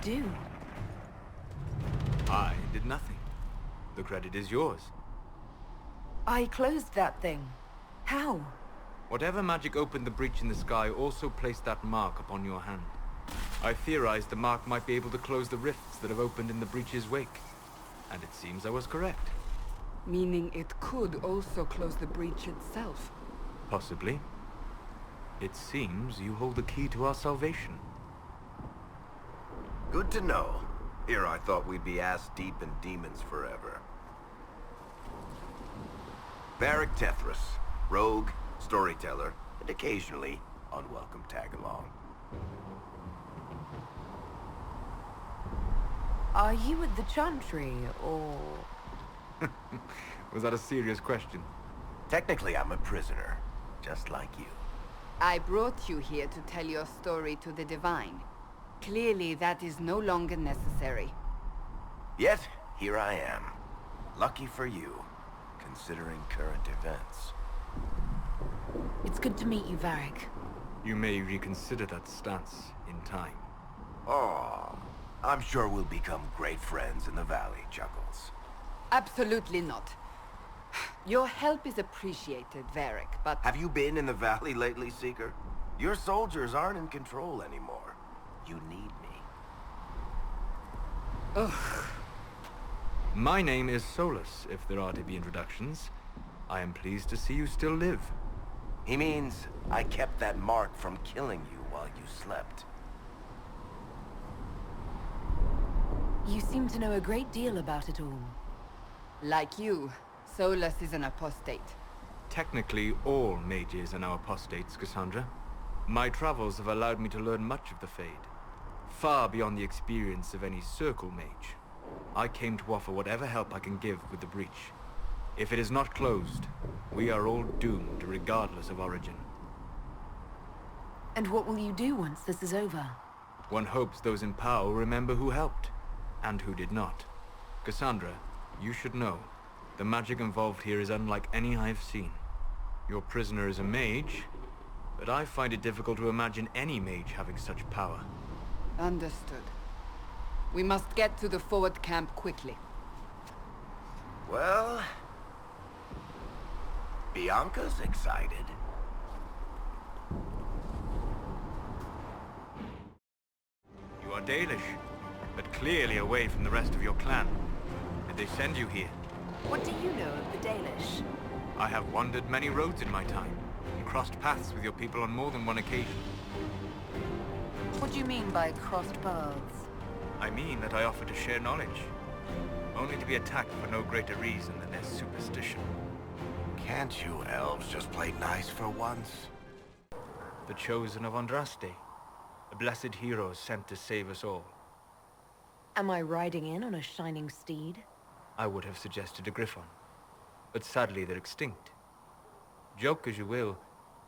to do? I did nothing. The credit is yours. I closed that thing. How? Whatever magic opened the breach in the sky also placed that mark upon your hand. I theorized the mark might be able to close the rifts that have opened in the breach's wake. And it seems I was correct. Meaning it could also close the breach itself. Possibly. It seems you hold the key to our salvation. Good to know. Here I thought we'd be ass-deep in demons forever. Varric Tethras, rogue, storyteller, and occasionally unwelcome tag-along. Are you at the Chantry, or...? Was that a serious question? Technically, I'm a prisoner, just like you. I brought you here to tell your story to the Divine. Clearly, that is no longer necessary. Yet, here I am. Lucky for you, considering current events. It's good to meet you, Varric. You may reconsider that stance in time. Oh, I'm sure we'll become great friends in the valley, Chuckles. Absolutely not. Your help is appreciated, Varric, but... Have you been in the valley lately, Seeker? Your soldiers aren't in control anymore. You need me. Ugh. My name is Solus, if there are to be introductions. I am pleased to see you still live. He means I kept that mark from killing you while you slept. You seem to know a great deal about it all. Like you, Solus is an apostate. Technically, all mages are now apostates, Cassandra. My travels have allowed me to learn much of the Fade. Far beyond the experience of any circle mage. I came to offer whatever help I can give with the breach. If it is not closed, we are all doomed regardless of origin. And what will you do once this is over? One hopes those in power will remember who helped, and who did not. Cassandra, you should know, the magic involved here is unlike any I've seen. Your prisoner is a mage, but I find it difficult to imagine any mage having such power. Understood. We must get to the forward camp quickly. Well... Bianca's excited. You are Dalish, but clearly away from the rest of your clan. Did they send you here? What do you know of the Dalish? I have wandered many roads in my time, and crossed paths with your people on more than one occasion. What do you mean by crossed paths? I mean that I offer to share knowledge, only to be attacked for no greater reason than their superstition. Can't you elves just play nice for once? The chosen of Andraste, a blessed hero sent to save us all. Am I riding in on a shining steed? I would have suggested a griffon, but sadly they're extinct. Joke as you will,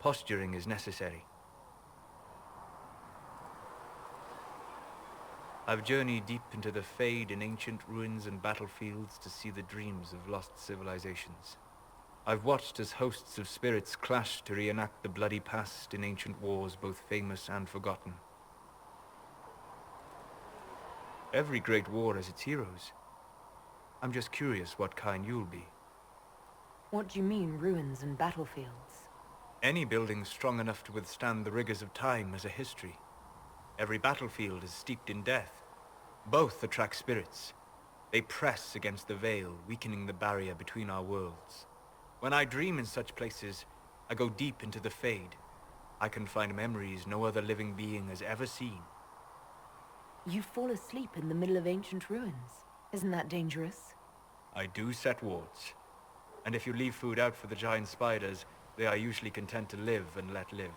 posturing is necessary. I've journeyed deep into the Fade in ancient ruins and battlefields to see the dreams of lost civilizations. I've watched as hosts of spirits clash to reenact the bloody past in ancient wars both famous and forgotten. Every great war has its heroes. I'm just curious what kind you'll be. What do you mean, ruins and battlefields? Any building strong enough to withstand the rigors of time has a history. Every battlefield is steeped in death. Both attract spirits. They press against the veil, weakening the barrier between our worlds. When I dream in such places, I go deep into the Fade. I can find memories no other living being has ever seen. You fall asleep in the middle of ancient ruins. Isn't that dangerous? I do set wards. And if you leave food out for the giant spiders, they are usually content to live and let live.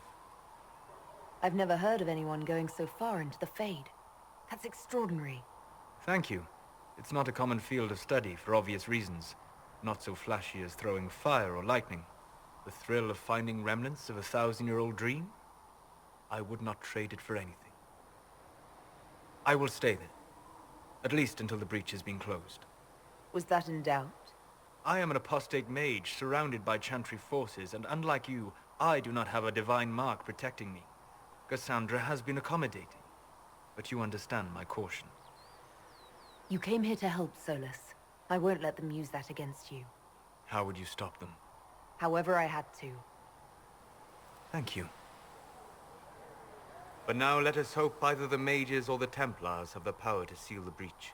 I've never heard of anyone going so far into the Fade. That's extraordinary. Thank you. It's not a common field of study for obvious reasons. Not so flashy as throwing fire or lightning. The thrill of finding remnants of a 1,000-year-old dream? I would not trade it for anything. I will stay then. At least until the breach has been closed. Was that in doubt? I am an apostate mage surrounded by Chantry forces, and unlike you, I do not have a divine mark protecting me. Cassandra has been accommodating. but you understand my caution. You came here to help, Solus. I won't let them use that against you. How would you stop them? However I had to. Thank you. But now let us hope either the mages or the Templars have the power to seal the breach.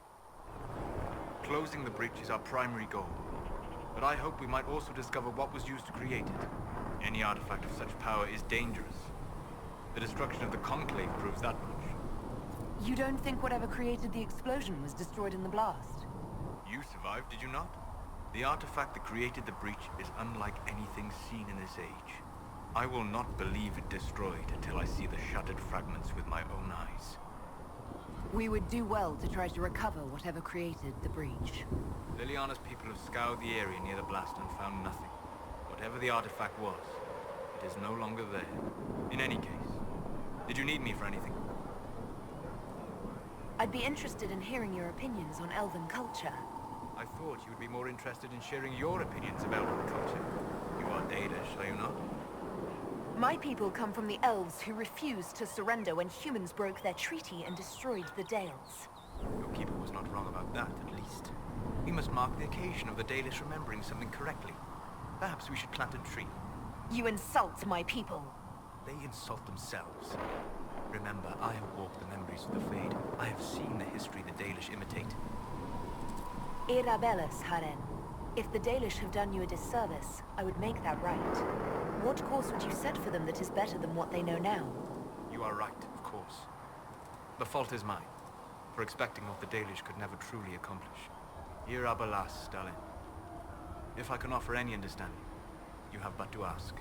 Closing the breach is our primary goal, but I hope we might also discover what was used to create it. Any artifact of such power is dangerous. The destruction of the Conclave proves that much. You don't think whatever created the explosion was destroyed in the blast? You survived, did you not? The artifact that created the breach is unlike anything seen in this age. I will not believe it destroyed until I see the shattered fragments with my own eyes. We would do well to try to recover whatever created the breach. Liliana's people have scoured the area near the blast and found nothing. Whatever the artifact was, it is no longer there. In any case, did you need me for anything? I'd be interested in hearing your opinions on elven culture. I thought you would be more interested in sharing your opinions about our culture. You are Danish, are you not? My people come from the elves who refused to surrender when humans broke their treaty and destroyed the Dales. Your keeper was not wrong about that, at least. We must mark the occasion of the Dalish remembering something correctly. Perhaps we should plant a tree. You insult my people. They insult themselves. Remember, I have walked the memories of the Fade. I have seen the history the Dalish imitate. Irabellis, Haren. If the Dalish have done you a disservice, I would make that right. What course would you set for them that is better than what they know now? You are right, of course. The fault is mine, for expecting what the Dalish could never truly accomplish. Irabellis, Stalin. If I can offer any understanding, you have but to ask.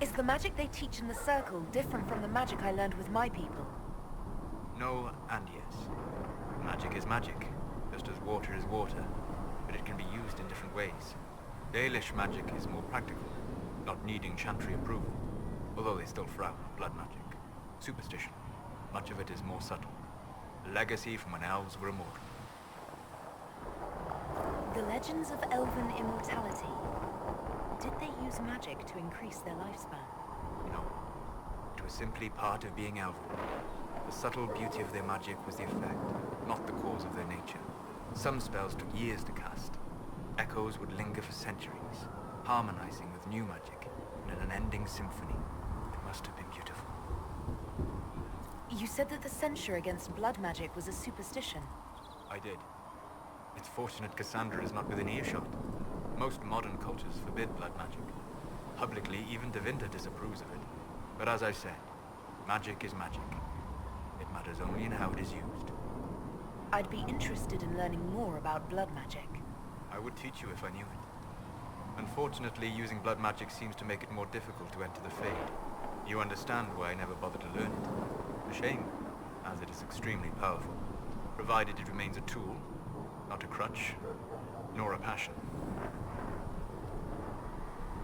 Is the magic they teach in the Circle different from the magic I learned with my people? No and yes. Magic is magic, just as water is water, but it can be used in different ways. Dalish magic is more practical, not needing chantry approval, although they still frown on blood magic. Superstition, much of it is more subtle. A legacy from when elves were immortal. The legends of elven immortality. Did they use magic to increase their lifespan? No. It was simply part of being elven. The subtle beauty of their magic was the effect, not the cause of their nature. Some spells took years to cast. Echoes would linger for centuries, harmonizing with new magic in an unending symphony. It must have been beautiful. You said that the censure against blood magic was a superstition. I did. It's fortunate Cassandra is not within earshot. Most modern cultures forbid blood magic. Publicly, even Devinda disapproves of it. But as I said, magic is magic. It matters only in how it is used. I'd be interested in learning more about blood magic. I would teach you if I knew it. Unfortunately, using blood magic seems to make it more difficult to enter the Fade. You understand why I never bothered to learn it. A shame, as it is extremely powerful, provided it remains a tool, not a crutch, nor a passion.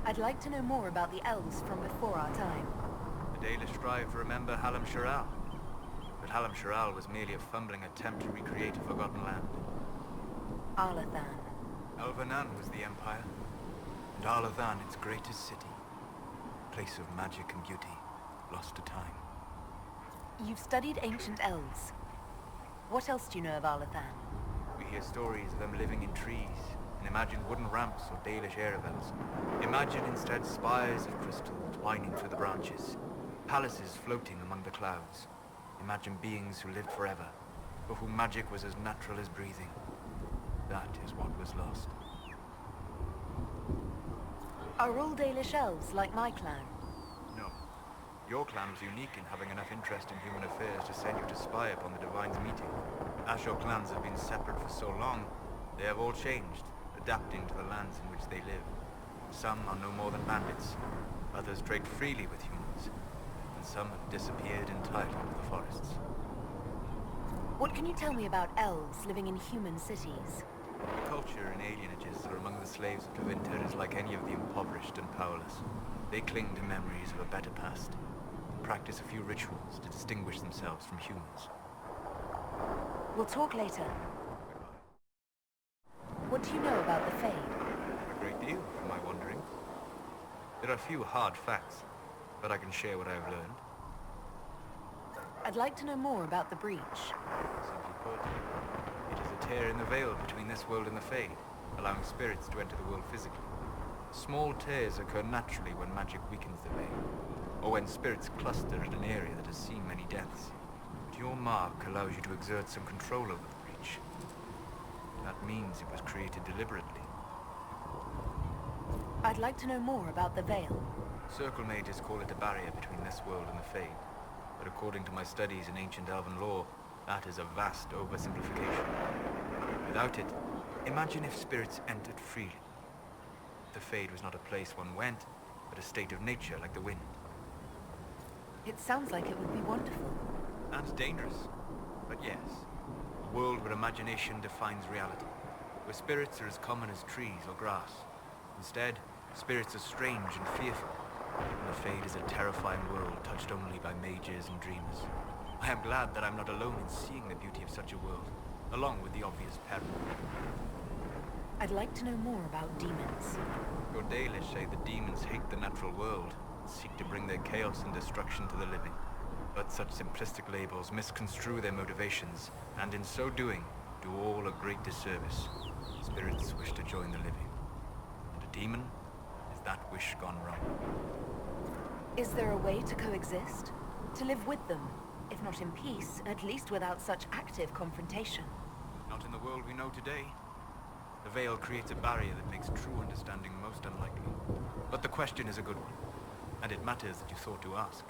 I'd like to know more about the elves from before our time. The Dalish strive to remember Halam-Sharal, but Halam-Sharal was merely a fumbling attempt to recreate a forgotten land. Arlathan. Elvanan was the empire, and Arlathan its greatest city. Place of magic and beauty, lost to time. You've studied ancient elves. What else do you know of Arlathan? We hear stories of them living in trees, and imagine wooden ramps or Dalish aeravels. Imagine instead spires of crystal twining through the branches, palaces floating among the clouds. Imagine beings who lived forever, for whom magic was as natural as breathing. That is what was lost. Are all Dalish elves like my clan? No. Your clan was unique in having enough interest in human affairs to send you to spy upon the Divine's meeting. As your clans have been separate for so long, they have all changed, adapting to the lands in which they live. Some are no more than bandits, others trade freely with humans, and some have disappeared entirely into the forests. What can you tell me about elves living in human cities? The culture in alienages that are among the slaves of Devinter is like any of the impoverished and powerless. They cling to memories of a better past, and practice a few rituals to distinguish themselves from humans. We'll talk later. What do you know about the Fade? A great deal, from my wanderings. There are few hard facts, but I can share what I have learned. I'd like to know more about the breach. Simply put, it is a tear in the veil between this world and the Fade, allowing spirits to enter the world physically. Small tears occur naturally when magic weakens the veil, or when spirits cluster at an area that has seen many deaths. But your mark allows you to exert some control over the breach. That means it was created deliberately. I'd like to know more about the veil. Circle mages call it a barrier between this world and the Fade, but according to my studies in ancient elven lore, that is a vast oversimplification. Without it, imagine if spirits entered freely. The Fade was not a place one went, but a state of nature like the wind. It sounds like it would be wonderful. And dangerous. But yes, a world where imagination defines reality, where spirits are as common as trees or grass. Instead, spirits are strange and fearful, and the Fade is a terrifying world touched only by mages and dreamers. I am glad that I'm not alone in seeing the beauty of such a world, along with the obvious peril. I'd like to know more about demons. Your Dalish say the demons hate the natural world and seek to bring their chaos and destruction to the living. But such simplistic labels misconstrue their motivations, and in so doing, do all a great disservice. Spirits wish to join the living, and a demon is that wish gone wrong. Is there a way to coexist? To live with them? If not in peace, at least without such active confrontation. Not in the world we know today. The veil creates a barrier that makes true understanding most unlikely. But the question is a good one, and it matters that you thought to ask.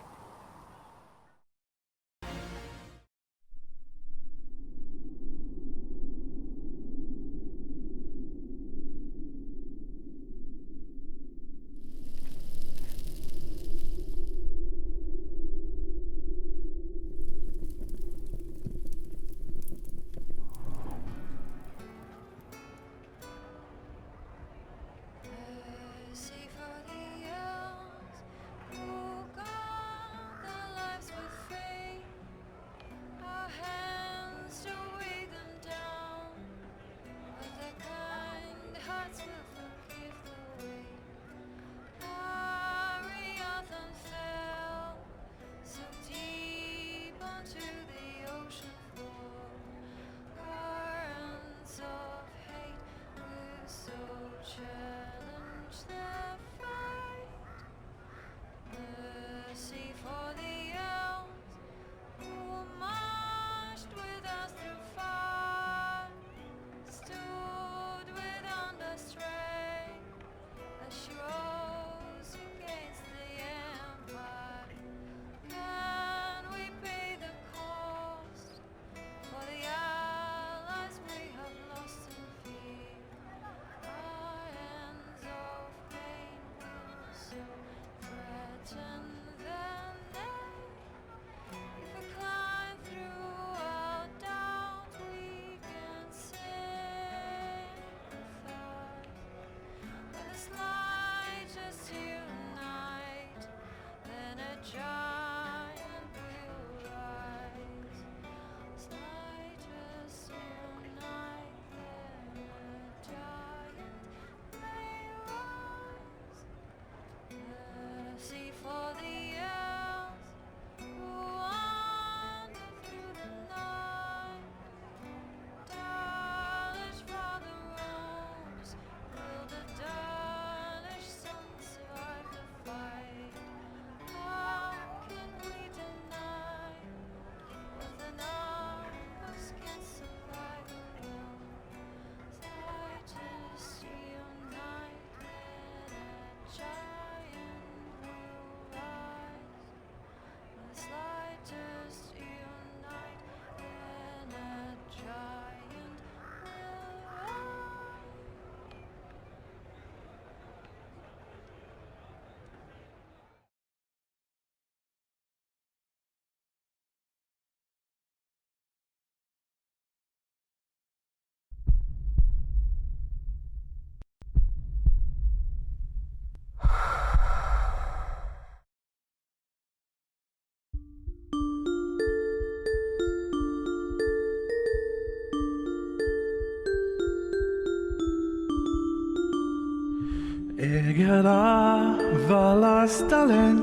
Egera valastalen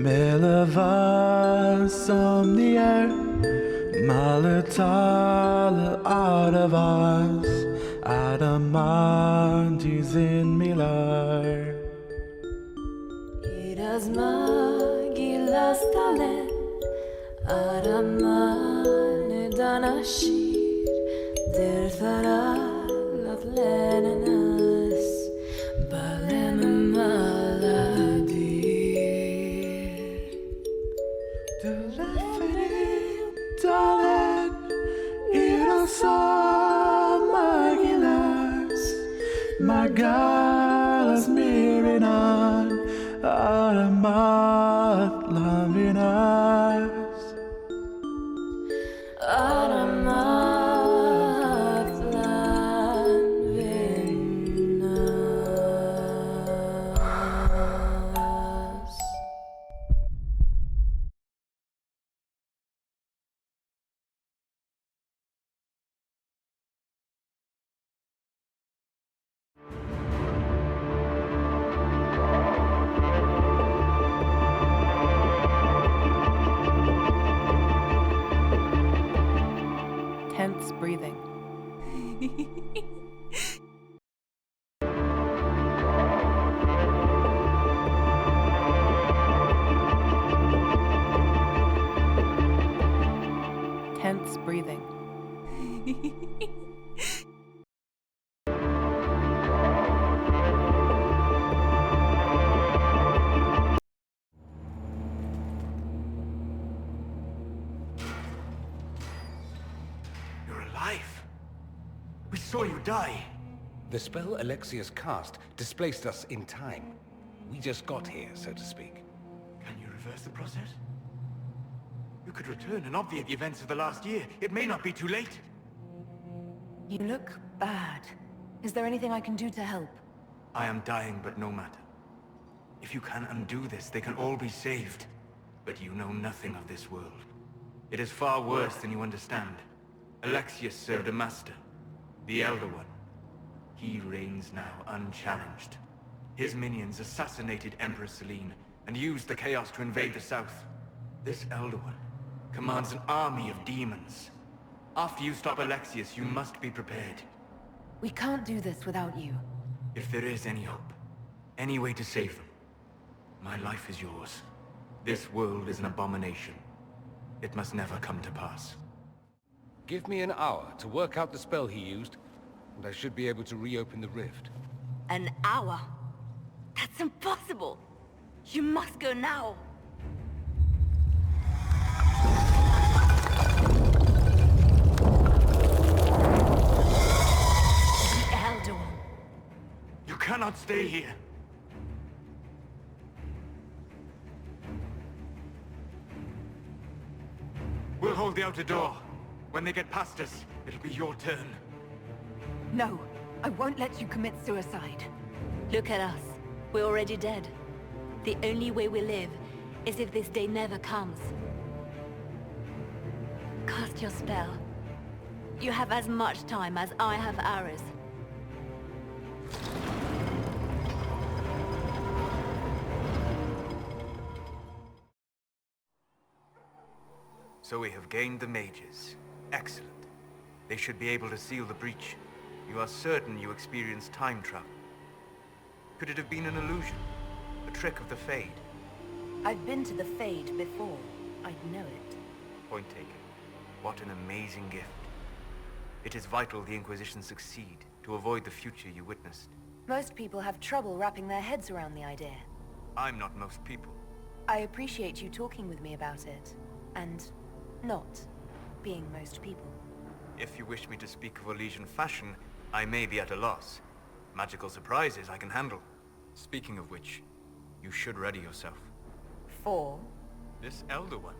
Melava somnier, maletala adavas, adamantis in milar. Iras magilas talen, aramane danashir, dertharalat lenenas, balem maladir. Telefonim talen, irasa magilas, magalas mirinan, adamat lavinas. Adamat lavinas. Tense breathing. Tense breathing. You're alive. We saw you die. The spell Alexius cast displaced us in time. We just got here, so to speak. Can you reverse the process? You could return and obviate the events of the last year. It may not be too late. You look bad. Is there anything I can do to help? I am dying, but no matter. If you can undo this, they can all be saved. But you know nothing of this world. It is far worse than you understand. Alexius served a master, the Elder One. He reigns now unchallenged. His minions assassinated Empress Selene and used the chaos to invade the south. This Elder One commands an army of demons. After you stop Alexius, you must be prepared. We can't do this without you. If there is any hope, any way to save them, my life is yours. This world is an abomination. It must never come to pass. Give me an hour to work out the spell he used, and I should be able to reopen the rift. An hour? That's impossible! You must go now! The Elder One. You cannot stay here. We'll hold the outer door. When they get past us, it'll be your turn. No, I won't let you commit suicide. Look at us. We're already dead. The only way we live is if this day never comes. Cast your spell. You have as much time as I have hours. So we have gained the mages. Excellent. They should be able to seal the breach. You are certain you experienced time travel. Could it have been an illusion? A trick of the Fade? I've been to the Fade before. I'd know it. Point taken. What an amazing gift. It is vital the Inquisition succeed to avoid the future you witnessed. Most people have trouble wrapping their heads around the idea. I'm not most people. I appreciate you talking with me about it. And not being most people. If you wish me to speak of Elysian fashion, I may be at a loss. Magical surprises I can handle. Speaking of which, you should ready yourself. For? This Elder One.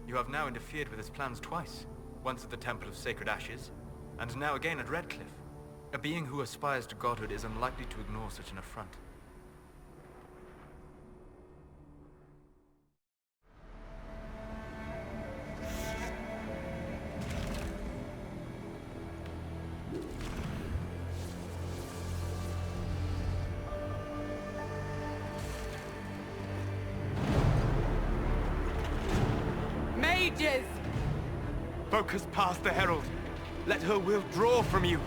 You have now interfered with his plans twice. Once at the Temple of Sacred Ashes, and now again at Redcliffe. A being who aspires to godhood is unlikely to ignore such an affront. ages! Focus past the Herald. Let her will draw from you.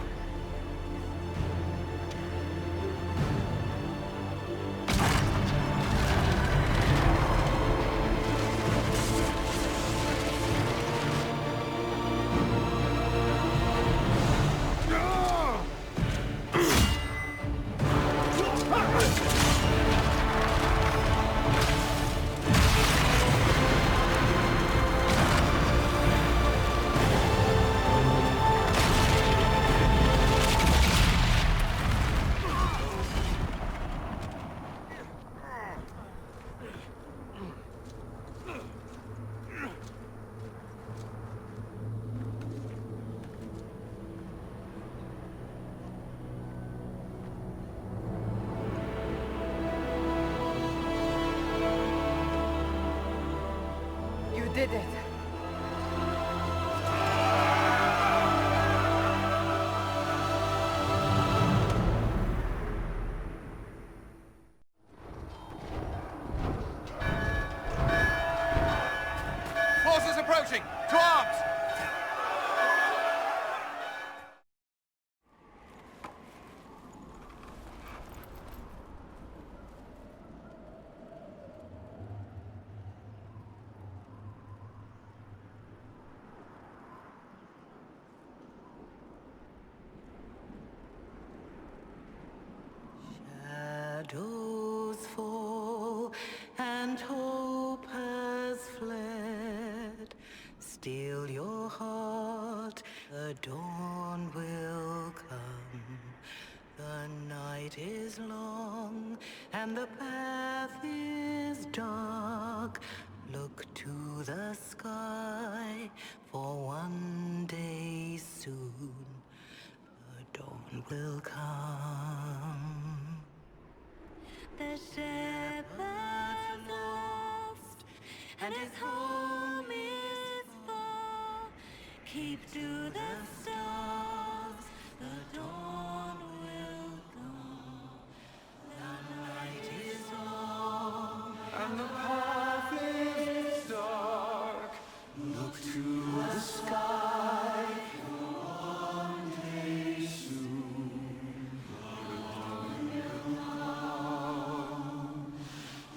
You did it. Forces approaching! To arms! Shadows fall and hope has fled. Still your heart, the dawn will come. The night is long and the path is dark. Look to the sky, for one day soon the dawn will come. The shepherd's lost, and his home is far. Keep to the stars, the dawn will come. The night is long, And the path is dark. Look to the sky. One day soon, the dawn will come.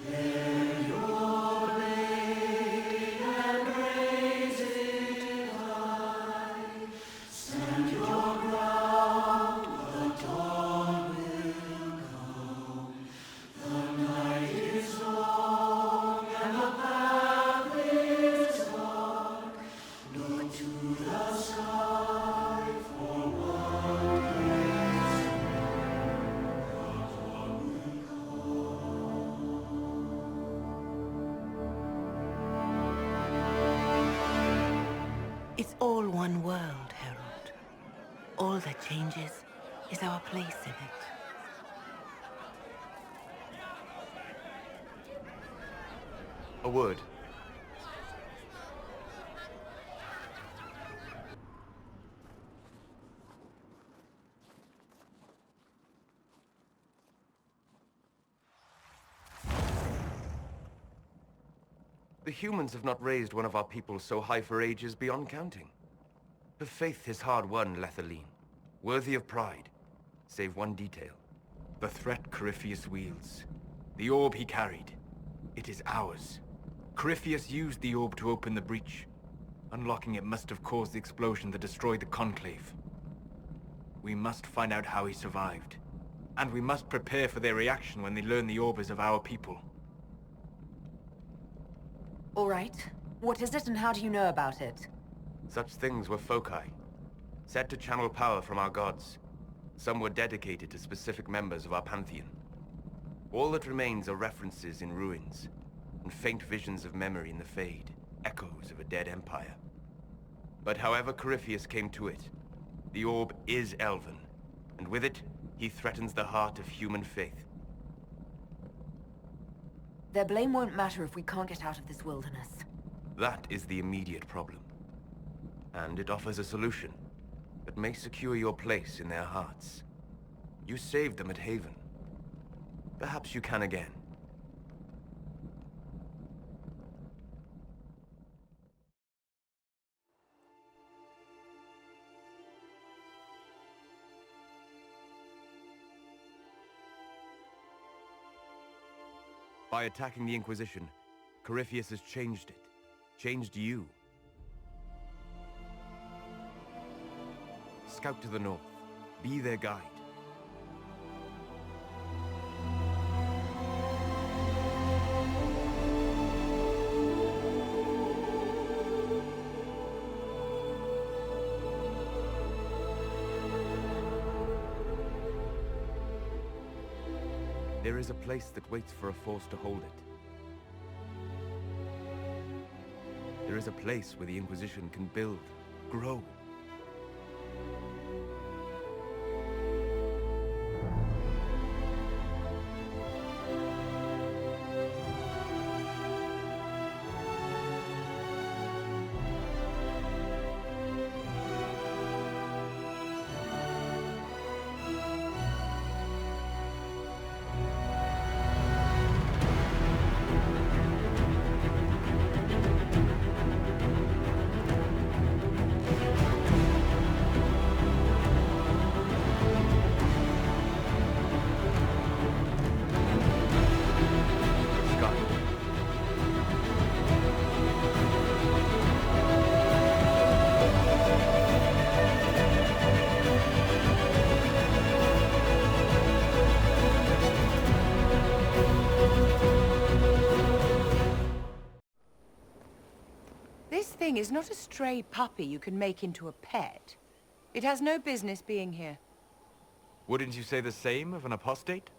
Bear your blade and raise it high. Stand your ground. The dawn will come. The night is long and the path is dark. Look to the sky for one day It's all one world, Herald. All that changes is our place in it. A word. The humans have not raised one of our people so high for ages beyond counting. Her faith is hard-won, Lawellan, worthy of pride, save one detail. The threat Corypheus wields. The orb he carried. It is ours. Corypheus used the orb to open the breach. Unlocking it must have caused the explosion that destroyed the Conclave. We must find out how he survived. And we must prepare for their reaction when they learn the orb is of our people. All right. What is it and how do you know about it? Such things were foci, said to channel power from our gods. Some were dedicated to specific members of our pantheon. All that remains are references in ruins, and faint visions of memory in the Fade, echoes of a dead empire. But however Corypheus came to it, the orb is elven, and with it, he threatens the heart of human faith. Their blame won't matter if we can't get out of this wilderness. That is the immediate problem. And it offers a solution that may secure your place in their hearts. You saved them at Haven. Perhaps you can again. By attacking the Inquisition, Corypheus has changed it. Changed you. Scout to the north. Be their guide. There is a place that waits for a force to hold it. There is a place where the Inquisition can build, grow. This thing is not a stray puppy you can make into a pet. It has no business being here. Wouldn't you say the same of an apostate?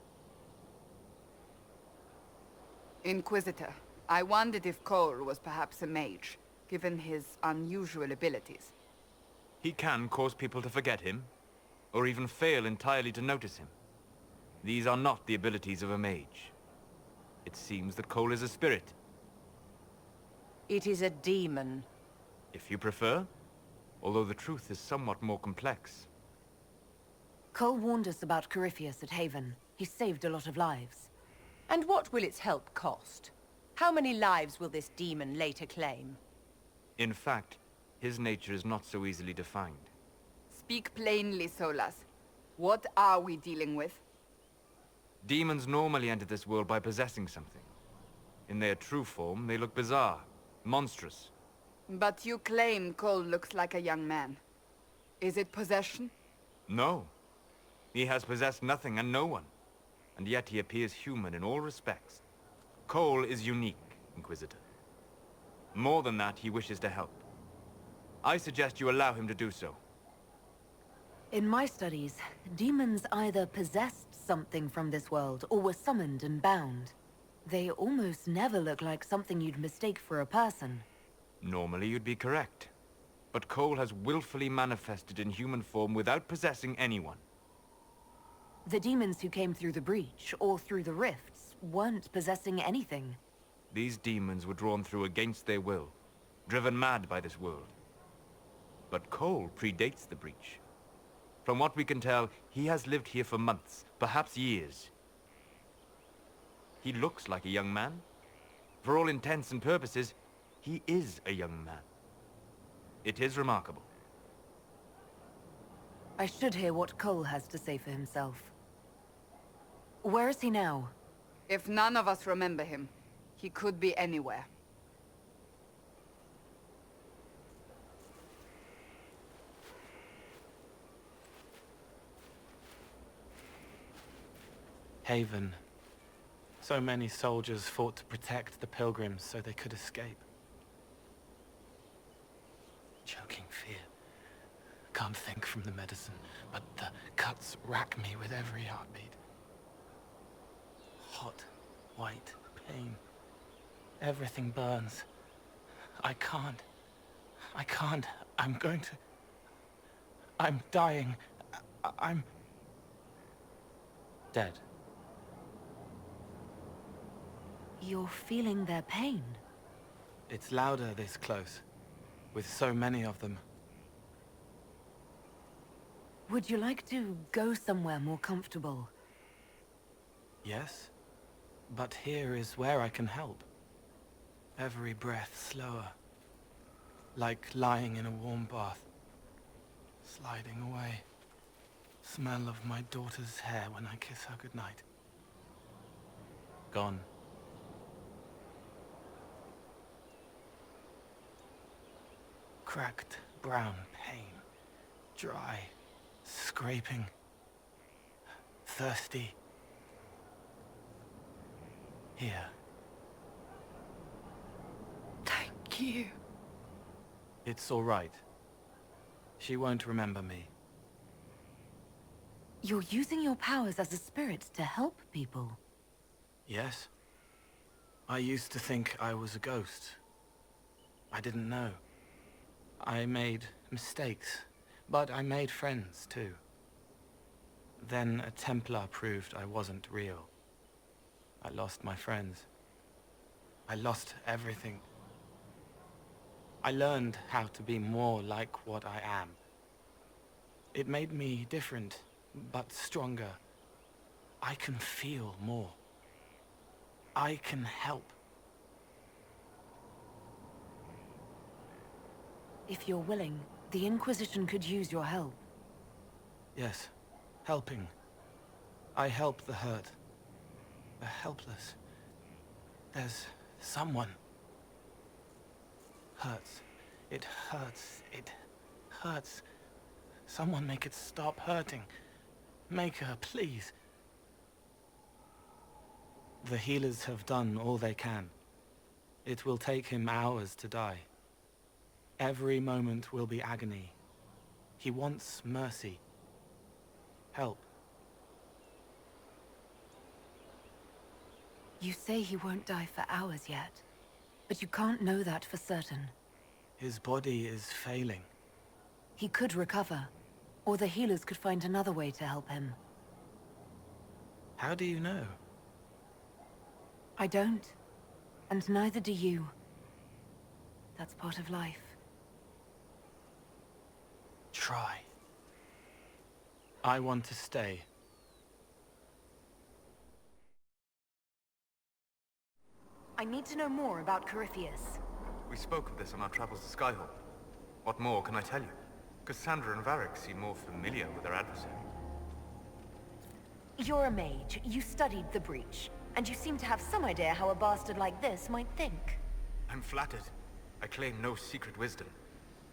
Inquisitor, I wondered if Cole was perhaps a mage, given his unusual abilities. He can cause people to forget him, or even fail entirely to notice him. These are not the abilities of a mage. It seems that Cole is a spirit. It is a demon. If you prefer, although the truth is somewhat more complex. Cole warned us about Corypheus at Haven. He saved a lot of lives. And what will its help cost? How many lives will this demon later claim? In fact, his nature is not so easily defined. Speak plainly, Solas. What are we dealing with? Demons normally enter this world by possessing something. In their true form, they look bizarre, monstrous. But you claim Cole looks like a young man. Is it possession? No. He has possessed nothing and no one. And yet he appears human in all respects. Cole is unique, Inquisitor. More than that, he wishes to help. I suggest you allow him to do so. In my studies, demons either possessed something from this world or were summoned and bound. They almost never look like something you'd mistake for a person. Normally you'd be correct. But Cole has willfully manifested in human form without possessing anyone. The demons who came through the breach, or through the rifts, weren't possessing anything. These demons were drawn through against their will, driven mad by this world. But Cole predates the breach. From what we can tell, he has lived here for months, perhaps years. He looks like a young man. For all intents and purposes, he is a young man. It is remarkable. I should hear what Cole has to say for himself. Where is he now? If none of us remember him, he could be anywhere. Haven. So many soldiers fought to protect the pilgrims so they could escape. Choking fear. Can't think from the medicine, but the cuts rack me with every heartbeat. Hot, white pain. Everything burns. I can't. I'm going to... I'm dying. I'm... dead. You're feeling their pain? It's louder this close, with so many of them. Would you like to go somewhere more comfortable? Yes, but here is where I can help. Every breath slower, like lying in a warm bath, sliding away. Smell of my daughter's hair when I kiss her goodnight. Gone. cracked brown pain. Dry, scraping, thirsty. Here. Thank you. It's all right. She won't remember me. You're using your powers as a spirit to help people. Yes? I used to think I was a ghost. I didn't know. I made mistakes, but I made friends too. Then a Templar proved I wasn't real. I lost my friends. I lost everything. I learned how to be more like what I am. It made me different, but stronger. I can feel more. I can help. If you're willing, the Inquisition could use your help. Yes, helping. I help the hurt. The helpless. There's someone. Hurts. It hurts. It hurts. Someone make it stop hurting. Make her, please. The healers have done all they can. It will take him hours to die. Every moment will be agony. He wants mercy. Help. You say he won't die for hours yet, but you can't know that for certain. His body is failing. He could recover, or the healers could find another way to help him. How do you know? I don't, and neither do you. That's part of life. Try. I want to stay. I need to know more about Corypheus. We spoke of this on our travels to Skyhawk. What more can I tell you? Cassandra and Varric seem more familiar with their adversary. You're a mage. You studied the Breach, and you seem to have some idea how a bastard like this might think. I'm flattered. I claim no secret wisdom,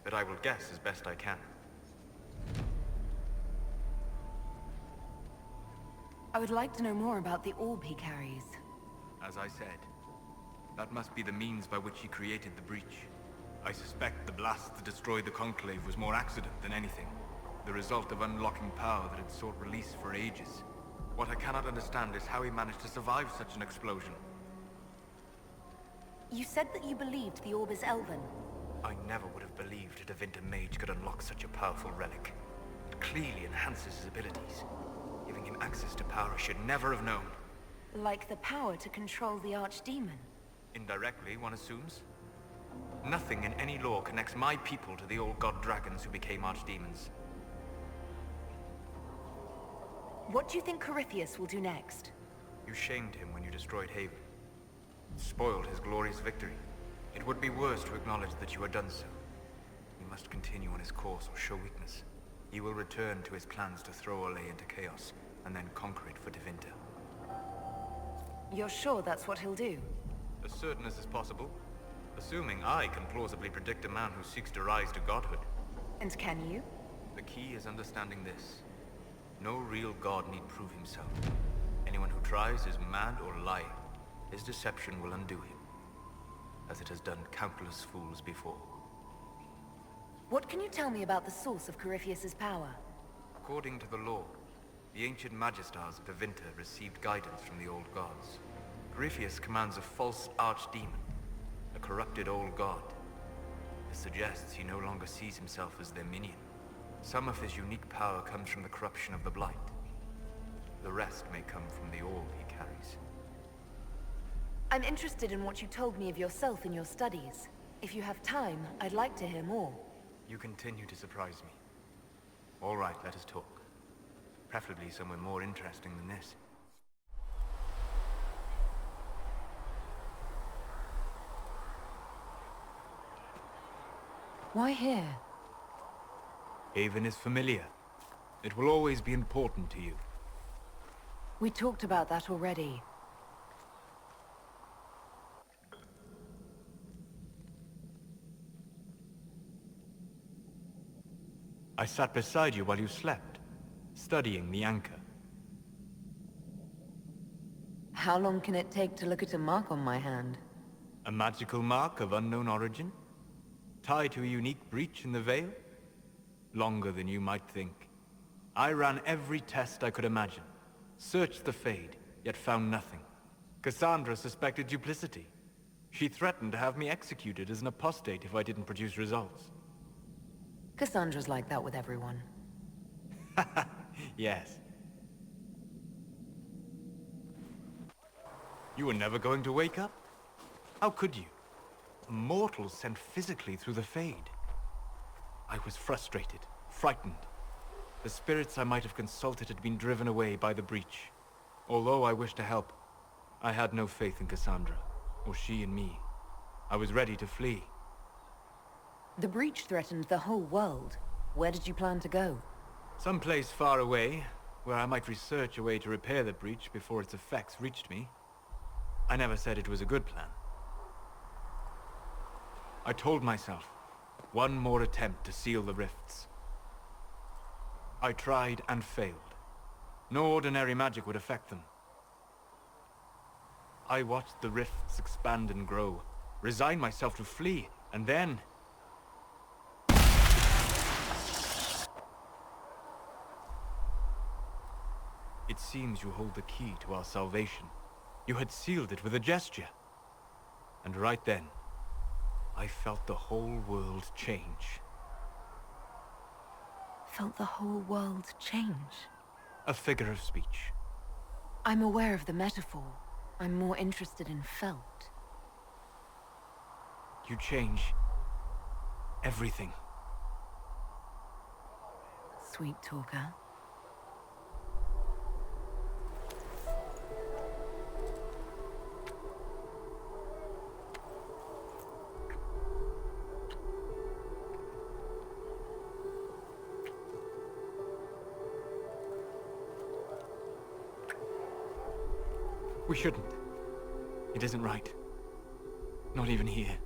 but I will guess as best I can. I would like to know more about the orb he carries. As I said, that must be the means by which he created the Breach. I suspect the blast that destroyed the Conclave was more accident than anything. The result of unlocking power that had sought release for ages. What I cannot understand is how he managed to survive such an explosion. You said that you believed the orb is elven. I never would have believed a Devinter mage could unlock such a powerful relic. It clearly enhances his abilities. Giving him access to power I should never have known. Like the power to control the Archdemon. Indirectly, one assumes. Nothing in any law connects my people to the old god dragons who became archdemons. What do you think Corypheus will do next? You shamed him when you destroyed Haven. Spoiled his glorious victory. It would be worse to acknowledge that you had done so. He must continue on his course or show weakness. He will return to his plans to throw Olay into chaos, and then conquer it for Devinter. You're sure that's what he'll do? As certain as is possible. Assuming I can plausibly predict a man who seeks to rise to godhood. And can you? The key is understanding this. No real god need prove himself. Anyone who tries is mad or lying. His deception will undo him, as it has done countless fools before. What can you tell me about the source of Corypheus's power? According to the law, the ancient Magistars of Devinter received guidance from the old gods. Corypheus commands a false archdemon, a corrupted old god. This suggests he no longer sees himself as their minion. Some of his unique power comes from the corruption of the blight. The rest may come from the orb he carries. I'm interested in what you told me of yourself in your studies. If you have time, I'd like to hear more. You continue to surprise me. All right, let us talk. Preferably somewhere more interesting than this. Why here? Haven is familiar. It will always be important to you. We talked about that already. I sat beside you while you slept, studying the anchor. How long can it take to look at a mark on my hand? A magical mark of unknown origin? Tied to a unique breach in the veil? Longer than you might think. I ran every test I could imagine. Searched the Fade, yet found nothing. Cassandra suspected duplicity. She threatened to have me executed as an apostate if I didn't produce results. Cassandra's like that with everyone. Yes. You were never going to wake up? How could you? A mortal sent physically through the Fade. I was frustrated, frightened. The spirits I might have consulted had been driven away by the breach. Although I wished to help, I had no faith in Cassandra, or she in me. I was ready to flee. The breach threatened the whole world. Where did you plan to go? Someplace far away, where I might research a way to repair the breach before its effects reached me. I never said it was a good plan. I told myself, one more attempt to seal the rifts. I tried and failed. No ordinary magic would affect them. I watched the rifts expand and grow, resigned myself to flee, and then... It seems you hold the key to our salvation. You had sealed it with a gesture. And right then, I felt the whole world change. Felt the whole world change? A figure of speech. I'm aware of the metaphor. I'm more interested in felt. You change everything. Sweet talker. We shouldn't. It isn't right. Not even here.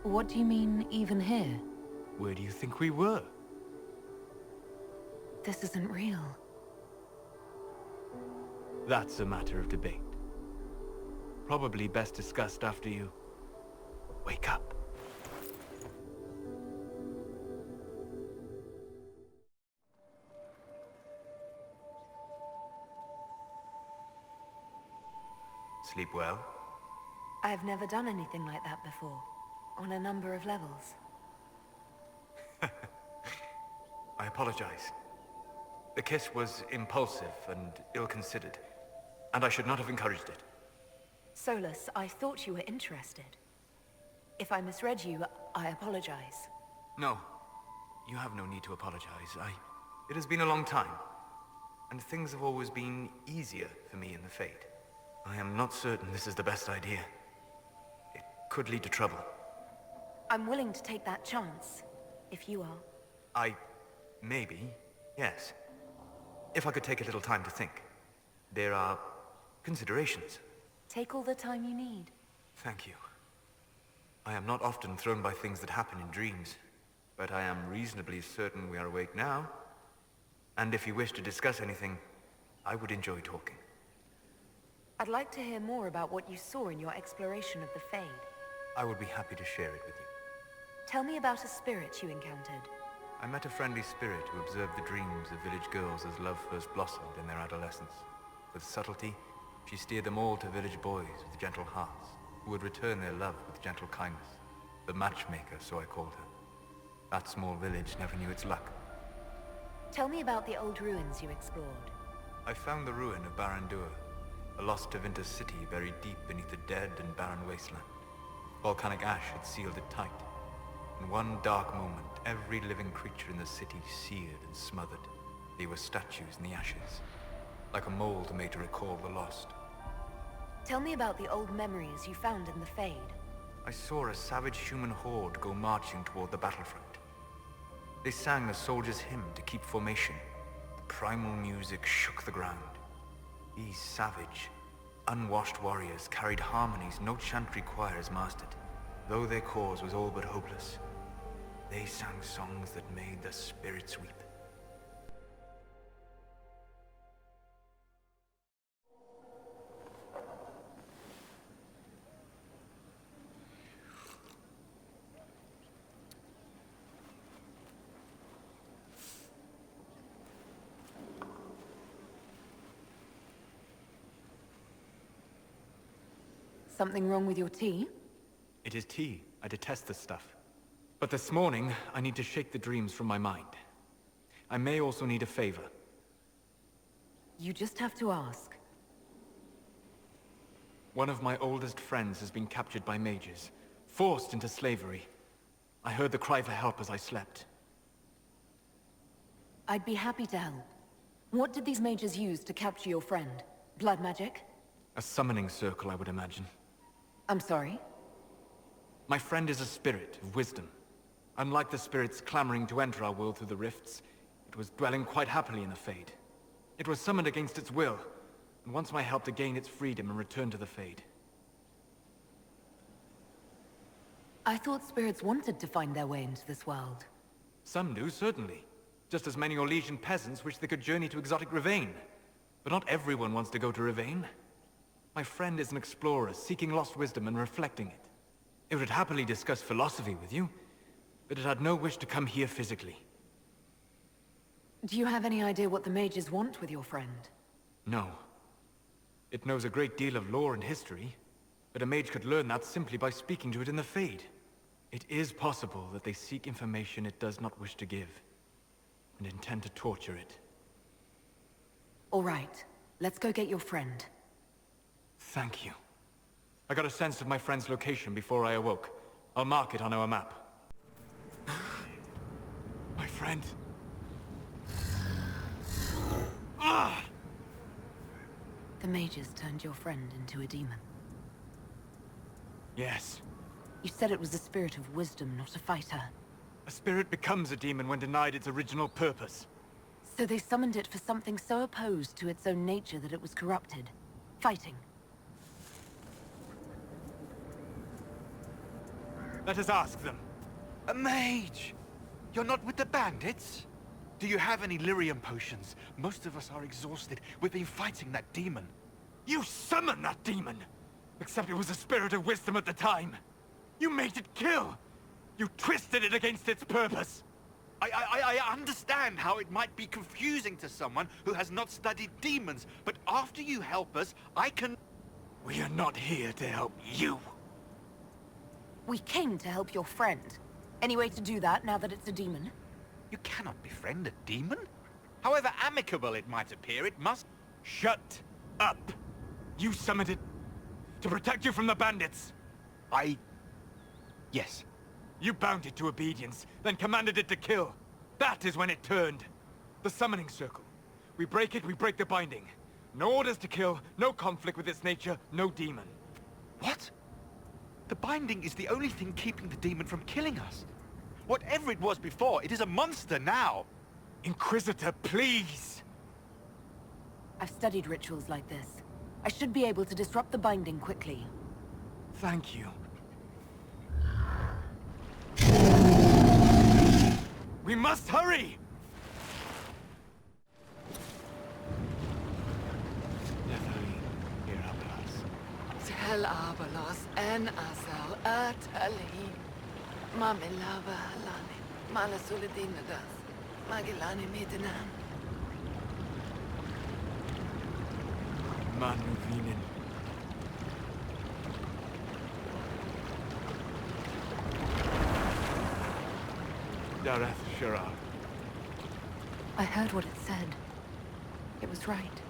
What do you mean, even here? Where do you think we were? This isn't real. That's a matter of debate. Probably best discussed after you wake up. Sleep well? I've never done anything like that before, on a number of levels. I apologize. The kiss was impulsive and ill-considered, and I should not have encouraged it. Solus, I thought you were interested. If I misread you, I apologize. No, you have no need to apologize. It has been a long time, and things have always been easier for me in the Fade. I am not certain this is the best idea. It could lead to trouble. I'm willing to take that chance, if you are. Maybe, yes. If I could take a little time to think. There are considerations. Take all the time you need. Thank you. I am not often thrown by things that happen in dreams, but I am reasonably certain we are awake now. And if you wish to discuss anything, I would enjoy talking. I'd like to hear more about what you saw in your exploration of the Fade. I would be happy to share it with you. Tell me about a spirit you encountered. I met a friendly spirit who observed the dreams of village girls as love first blossomed in their adolescence. With subtlety, she steered them all to village boys with gentle hearts, who would return their love with gentle kindness. The matchmaker, so I called her. That small village never knew its luck. Tell me about the old ruins you explored. I found the ruin of Barandur, a lost Tevinter city buried deep beneath a dead and barren wasteland. Volcanic ash had sealed it tight. In one dark moment, every living creature in the city seared and smothered. They were statues in the ashes, like a mold made to recall the lost. Tell me about the old memories you found in the Fade. I saw a savage human horde go marching toward the battlefront. They sang a soldier's hymn to keep formation. The primal music shook the ground. These savage, unwashed warriors carried harmonies no chantry choir has mastered, though their cause was all but hopeless. They sang songs that made the spirits weep. Something wrong with your tea? It is tea. I detest this stuff. But this morning, I need to shake the dreams from my mind. I may also need a favor. You just have to ask. One of my oldest friends has been captured by mages, forced into slavery. I heard the cry for help as I slept. I'd be happy to help. What did these mages use to capture your friend? Blood magic? A summoning circle, I would imagine. I'm sorry? My friend is a spirit of wisdom. Unlike the spirits clamoring to enter our world through the rifts, it was dwelling quite happily in the Fade. It was summoned against its will, and wants my help to gain its freedom and return to the Fade. I thought spirits wanted to find their way into this world. Some do, certainly. Just as many Orlesian peasants wish they could journey to exotic Rivain. But not everyone wants to go to Rivain. My friend is an explorer, seeking lost wisdom and reflecting it. It would happily discuss philosophy with you, but it had no wish to come here physically. Do you have any idea what the mages want with your friend? No. It knows a great deal of lore and history, but a mage could learn that simply by speaking to it in the Fade. It is possible that they seek information it does not wish to give, and intend to torture it. All right, let's go get your friend. Thank you. I got a sense of my friend's location before I awoke. I'll mark it on our map. My friend. Ah! The mages turned your friend into a demon. Yes. You said it was a spirit of wisdom, not a fighter. A spirit becomes a demon when denied its original purpose. So they summoned it for something so opposed to its own nature that it was corrupted. Fighting. Let us ask them. A mage! You're not with the bandits? Do you have any lyrium potions? Most of us are exhausted. We've been fighting that demon. You summoned that demon! Except it was a spirit of wisdom at the time. You made it kill! You twisted it against its purpose! I understand how it might be confusing to someone who has not studied demons, but after you help us, I can... We are not here to help you. We came to help your friend. Any way to do that now that it's a demon? You cannot befriend a demon? However amicable it might appear, it must... Shut up! You summoned it to protect you from the bandits. Yes. You bound it to obedience, then commanded it to kill. That is when it turned. The summoning circle. We break it, we break the binding. No orders to kill, no conflict with its nature, no demon. What? The binding is the only thing keeping the demon from killing us. Whatever it was before, it is a monster now. Inquisitor, please! I've studied rituals like this. I should be able to disrupt the binding quickly. Thank you. We must hurry! Tel Avalos en Asal Atali. Mamelava Halani. Malasuladinadas. Magilani Midinan. Manuvinen. Dareth Shirah. I heard what it said. It was right.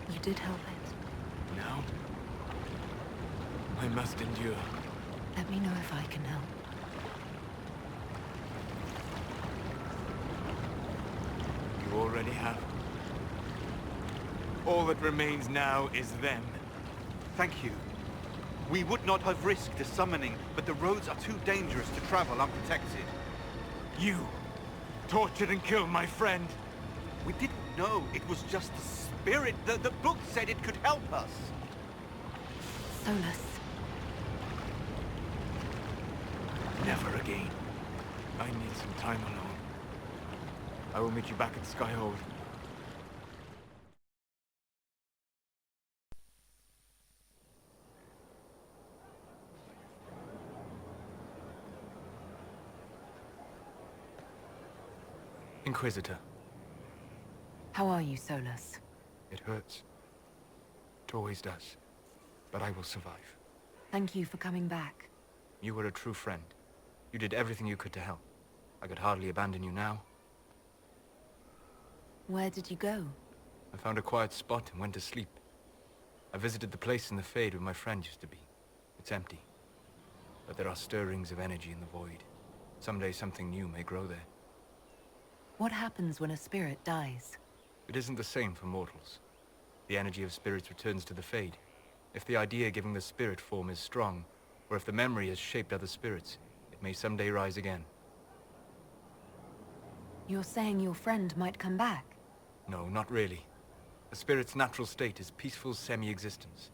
You did help it. Now? I must endure. Let me know if I can help. You already have. All that remains now is them. Thank you. We would not have risked the summoning, but the roads are too dangerous to travel unprotected. You tortured and killed my friend. We didn't know it was just a spirit. The book said it could help us. Solus. Never again. I need some time alone. I will meet you back at Skyhold. Inquisitor. How are you, Solus? It hurts. It always does. But I will survive. Thank you for coming back. You were a true friend. You did everything you could to help. I could hardly abandon you now. Where did you go? I found a quiet spot and went to sleep. I visited the place in the Fade where my friend used to be. It's empty. But there are stirrings of energy in the void. Someday something new may grow there. What happens when a spirit dies? It isn't the same for mortals. The energy of spirits returns to the Fade. If the idea giving the spirit form is strong, or if the memory has shaped other spirits, it may someday rise again. You're saying your friend might come back? No, not really. A spirit's natural state is peaceful semi-existence.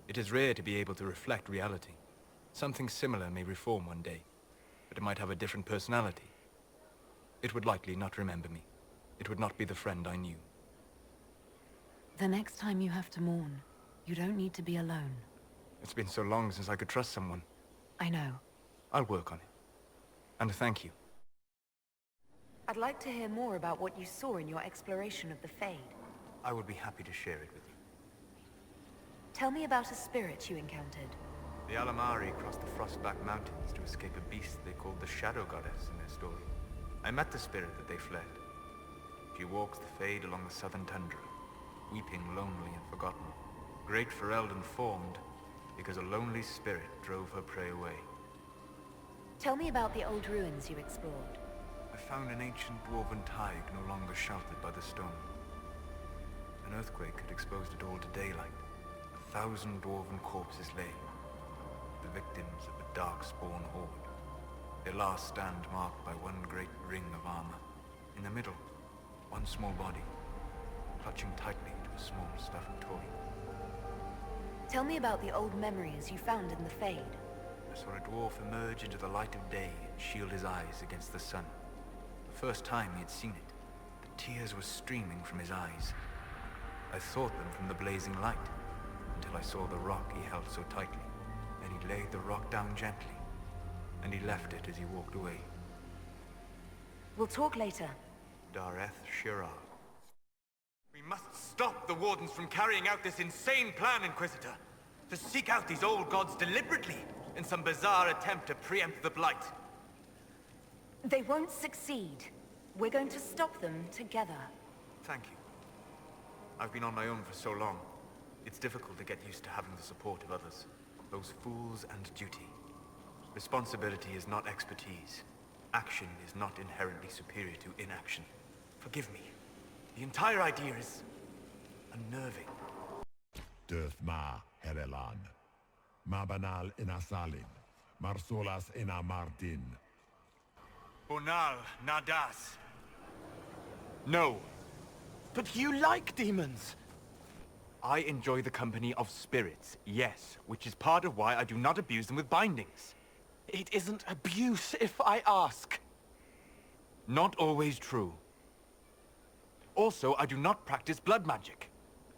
It is rare to be able to reflect reality. Something similar may reform one day, but it might have a different personality. It would likely not remember me. It would not be the friend I knew. The next time you have to mourn, you don't need to be alone. It's been so long since I could trust someone. I know. I'll work on it. And thank you. I'd like to hear more about what you saw in your exploration of the Fade. I would be happy to share it with you. Tell me about a spirit you encountered. The Alamari crossed the Frostback Mountains to escape a beast they called the Shadow Goddess in their story. I met the spirit that they fled. She walks the Fade along the southern tundra, weeping lonely and forgotten. Great Ferelden formed because a lonely spirit drove her prey away. Tell me about the old ruins you explored. I found an ancient dwarven thaig no longer sheltered by the stone. An earthquake had exposed it all to daylight. 1,000 dwarven corpses lay, the victims of the dark-spawn horde. Their last stand marked by one great ring of armor. In the middle, one small body, clutching tightly to a small stuffed toy. Tell me about the old memories you found in the Fade. I saw a dwarf emerge into the light of day and shield his eyes against the sun. The first time he had seen it, the tears were streaming from his eyes. I thought them from the blazing light, until I saw the rock he held so tightly. Then he laid the rock down gently, and he left it as he walked away. We'll talk later. Dareth Shirar. We must stop the Wardens from carrying out this insane plan, Inquisitor. To seek out these old gods deliberately, in some bizarre attempt to preempt the Blight. They won't succeed. We're going to stop them together. Thank you. I've been on my own for so long. It's difficult to get used to having the support of others. Those fools and duty. Responsibility is not expertise. Action is not inherently superior to inaction. Forgive me. The entire idea is unnerving. Döthma Herelan. Mabanal inasalin. Marsolas ina Martin. Bonal Nadas. No. But you like demons! I enjoy the company of spirits, yes, which is part of why I do not abuse them with bindings. It isn't abuse if I ask. Not always true. Also, I do not practice blood magic,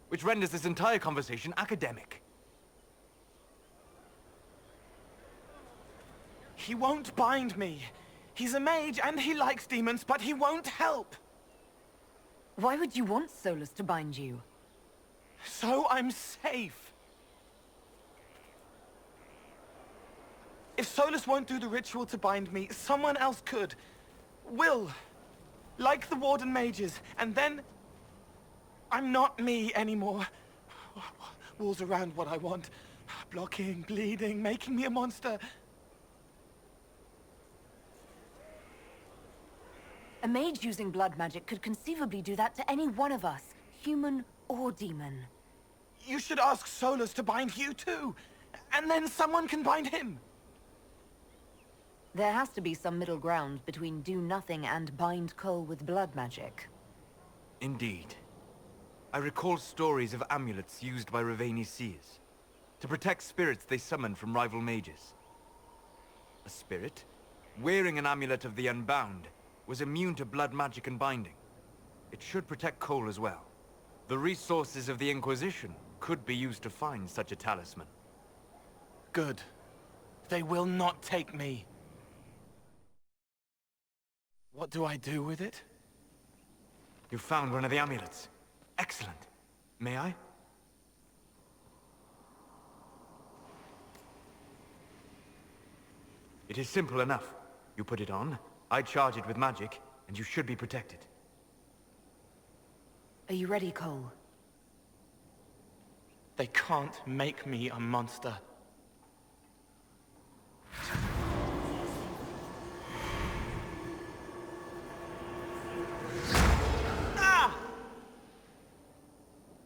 which renders this entire conversation academic. He won't bind me. He's a mage and he likes demons, but he won't help. Why would you want Solus to bind you? So I'm safe. If Solus won't do the ritual to bind me, someone else could. Will. Like the Warden mages, and then I'm not me anymore. Walls around what I want. Blocking, bleeding, making me a monster. A mage using blood magic could conceivably do that to any one of us, human or demon. You should ask Solus to bind you too, and then someone can bind him. There has to be some middle ground between do nothing and bind Cole with blood magic. Indeed. I recall stories of amulets used by Raveni seers to protect spirits they summoned from rival mages. A spirit? wearing an amulet of the Unbound, was immune to blood magic and binding. It should protect Cole as well. The resources of the Inquisition could be used to find such a talisman. Good. They will not take me. What do I do with it? You found one of the amulets. Excellent. May I? It is simple enough. You put it on, I charge it with magic, and you should be protected. Are you ready, Cole? They can't make me a monster.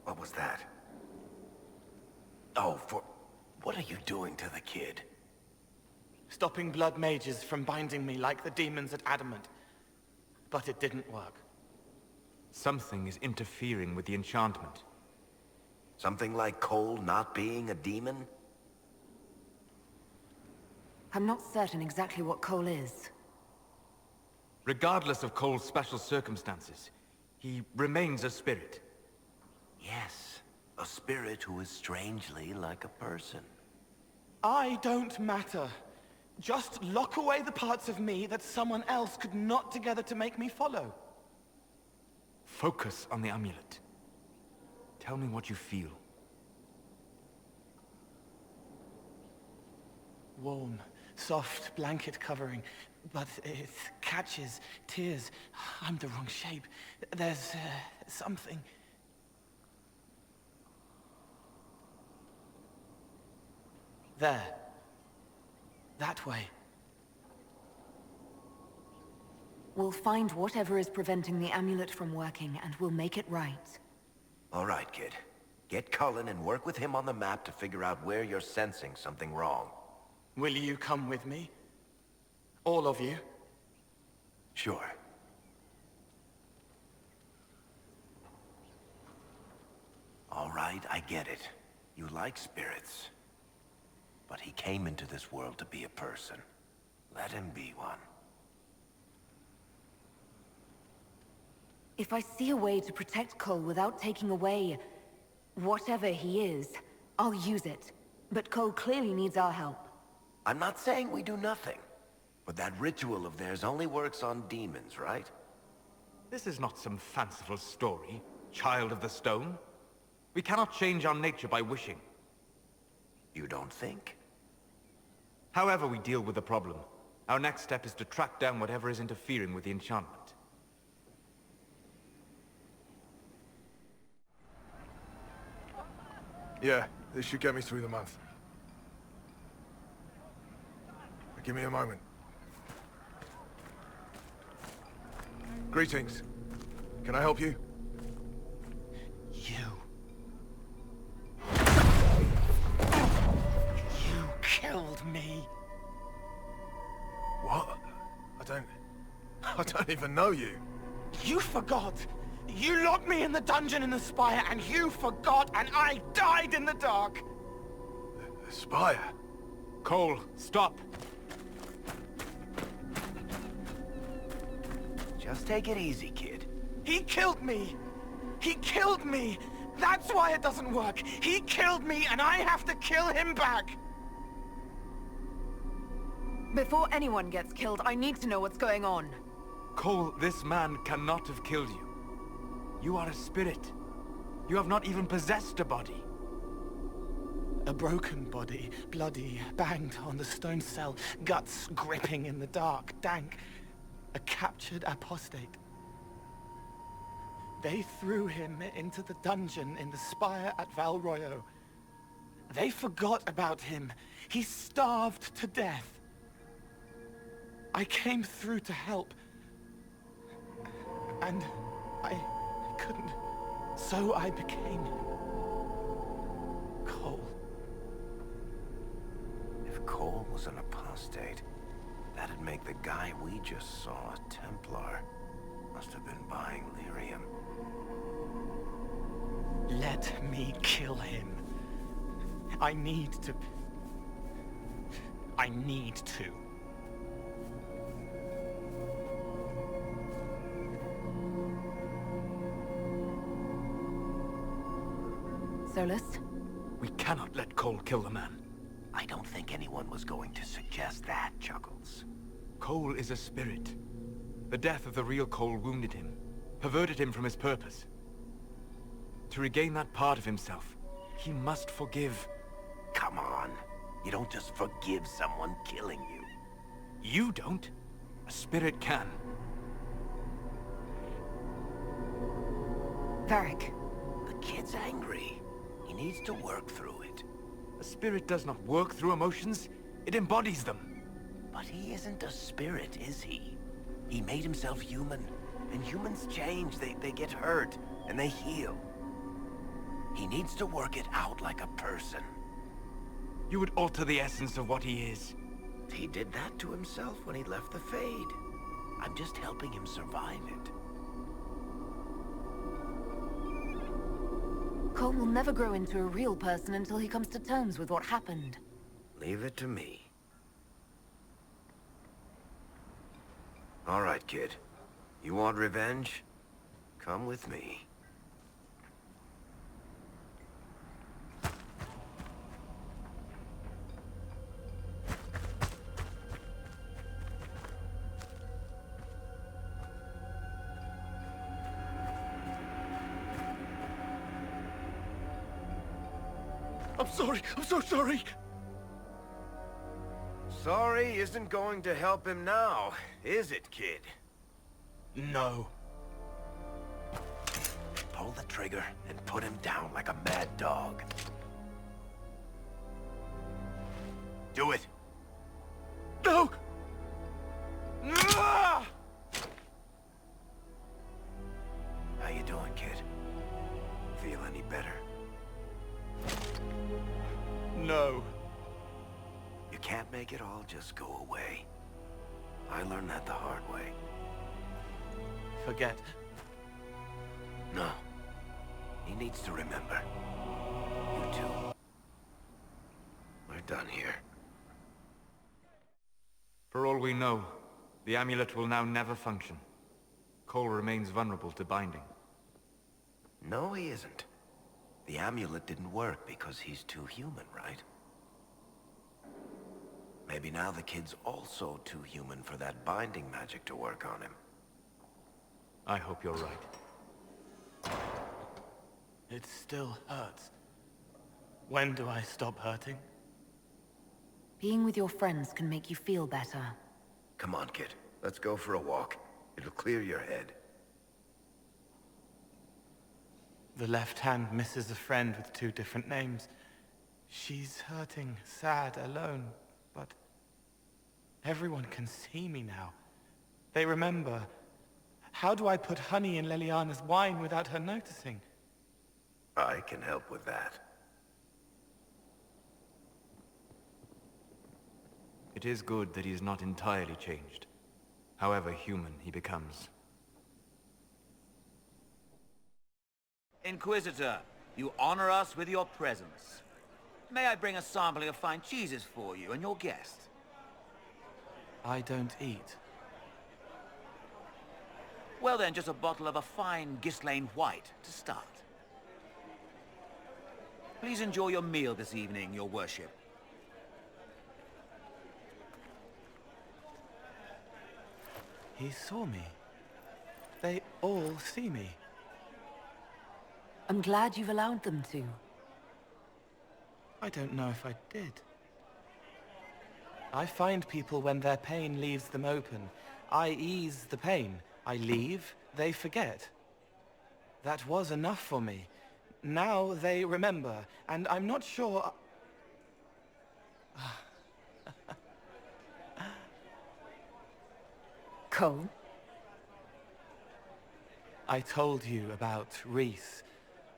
What was that? Oh, what are you doing to the kid? Stopping blood mages from binding me like the demons at Adamant. But it didn't work. Something is interfering with the enchantment. Something like Cole not being a demon? I'm not certain exactly what Cole is. Regardless of Cole's special circumstances, he remains a spirit. Yes, a spirit who is strangely like a person. I don't matter. Just lock away the parts of me that someone else could knot together to make me follow. Focus on the amulet. Tell me what you feel. Warm, soft blanket covering, but it catches tears. I'm the wrong shape. There's something. There. That way. We'll find whatever is preventing the amulet from working, and we'll make it right. All right, kid. Get Cullen and work with him on the map to figure out where you're sensing something wrong. Will you come with me? All of you? Sure. All right, I get it. You like spirits. But he came into this world to be a person. Let him be one. If I see a way to protect Cole without taking away whatever he is, I'll use it. But Cole clearly needs our help. I'm not saying we do nothing. But that ritual of theirs only works on demons, right? This is not some fanciful story, child of the stone. We cannot change our nature by wishing. You don't think? However we deal with the problem, our next step is to track down whatever is interfering with the enchantment. Yeah, this should get me through the month. Give me a moment. Greetings. Can I help you? You killed me. What? I don't even know you. You forgot. You locked me in the dungeon in the spire, and you forgot, and I died in the dark. The spire? Cole, stop. Just take it easy, kid. He killed me. He killed me. That's why it doesn't work. He killed me, and I have to kill him back. Before anyone gets killed, I need to know what's going on. Cole, this man cannot have killed you. You are a spirit. You have not even possessed a body. A broken body, bloody, banged on the stone cell, guts gripping in the dark, dank. A captured apostate. They threw him into the dungeon in the spire at Val Royo. They forgot about him. He starved to death. I came through to help. And I couldn't. So I became Cole. If Cole was an apostate, that'd make the guy we just saw a Templar. Must have been buying lyrium. Let me kill him. I need to. Solus? We cannot let Cole kill the man. I don't think anyone was going to suggest that, Chuckles. Cole is a spirit. The death of the real Cole wounded him, perverted him from his purpose. To regain that part of himself, he must forgive. Come on. You don't just forgive someone killing you. You don't. A spirit can. Varric. The kid's angry. He needs to work through it. A spirit does not work through emotions. It embodies them. But he isn't a spirit, is he? He made himself human. And humans change. They get hurt. And they heal. He needs to work it out like a person. You would alter the essence of what he is. He did that to himself when he left the Fade. I'm just helping him survive it. Cole will never grow into a real person until he comes to terms with what happened. Leave it to me. All right, kid. You want revenge? Come with me. I'm sorry. I'm so sorry. Sorry isn't going to help him now, is it, kid? No. Pull the trigger and put him down like a mad dog. Do it. No! How you doing, kid? Feel any better? No. You can't make it all just go away. I learned that the hard way. Forget. No. He needs to remember. You too. We're done here. For all we know, the amulet will now never function. Cole remains vulnerable to binding. No, he isn't. The amulet didn't work because he's too human, right? Maybe now the kid's also too human for that binding magic to work on him. I hope you're right. It still hurts. When do I stop hurting? Being with your friends can make you feel better. Come on, kid. Let's go for a walk. It'll clear your head. The left hand misses a friend with 2 different names. She's hurting, sad, alone, but everyone can see me now. They remember. How do I put honey in Leliana's wine without her noticing? I can help with that. It is good that he is not entirely changed, however human he becomes. Inquisitor, you honor us with your presence. May I bring a sampling of fine cheeses for you and your guest? I don't eat. Well then, just a bottle of a fine Ghislaine White to start. Please enjoy your meal this evening, your worship. He saw me. They all see me. I'm glad you've allowed them to. I don't know if I did. I find people when their pain leaves them open. I ease the pain. I leave, they forget. That was enough for me. Now they remember, and I'm not sure... Cole? I told you about Reese,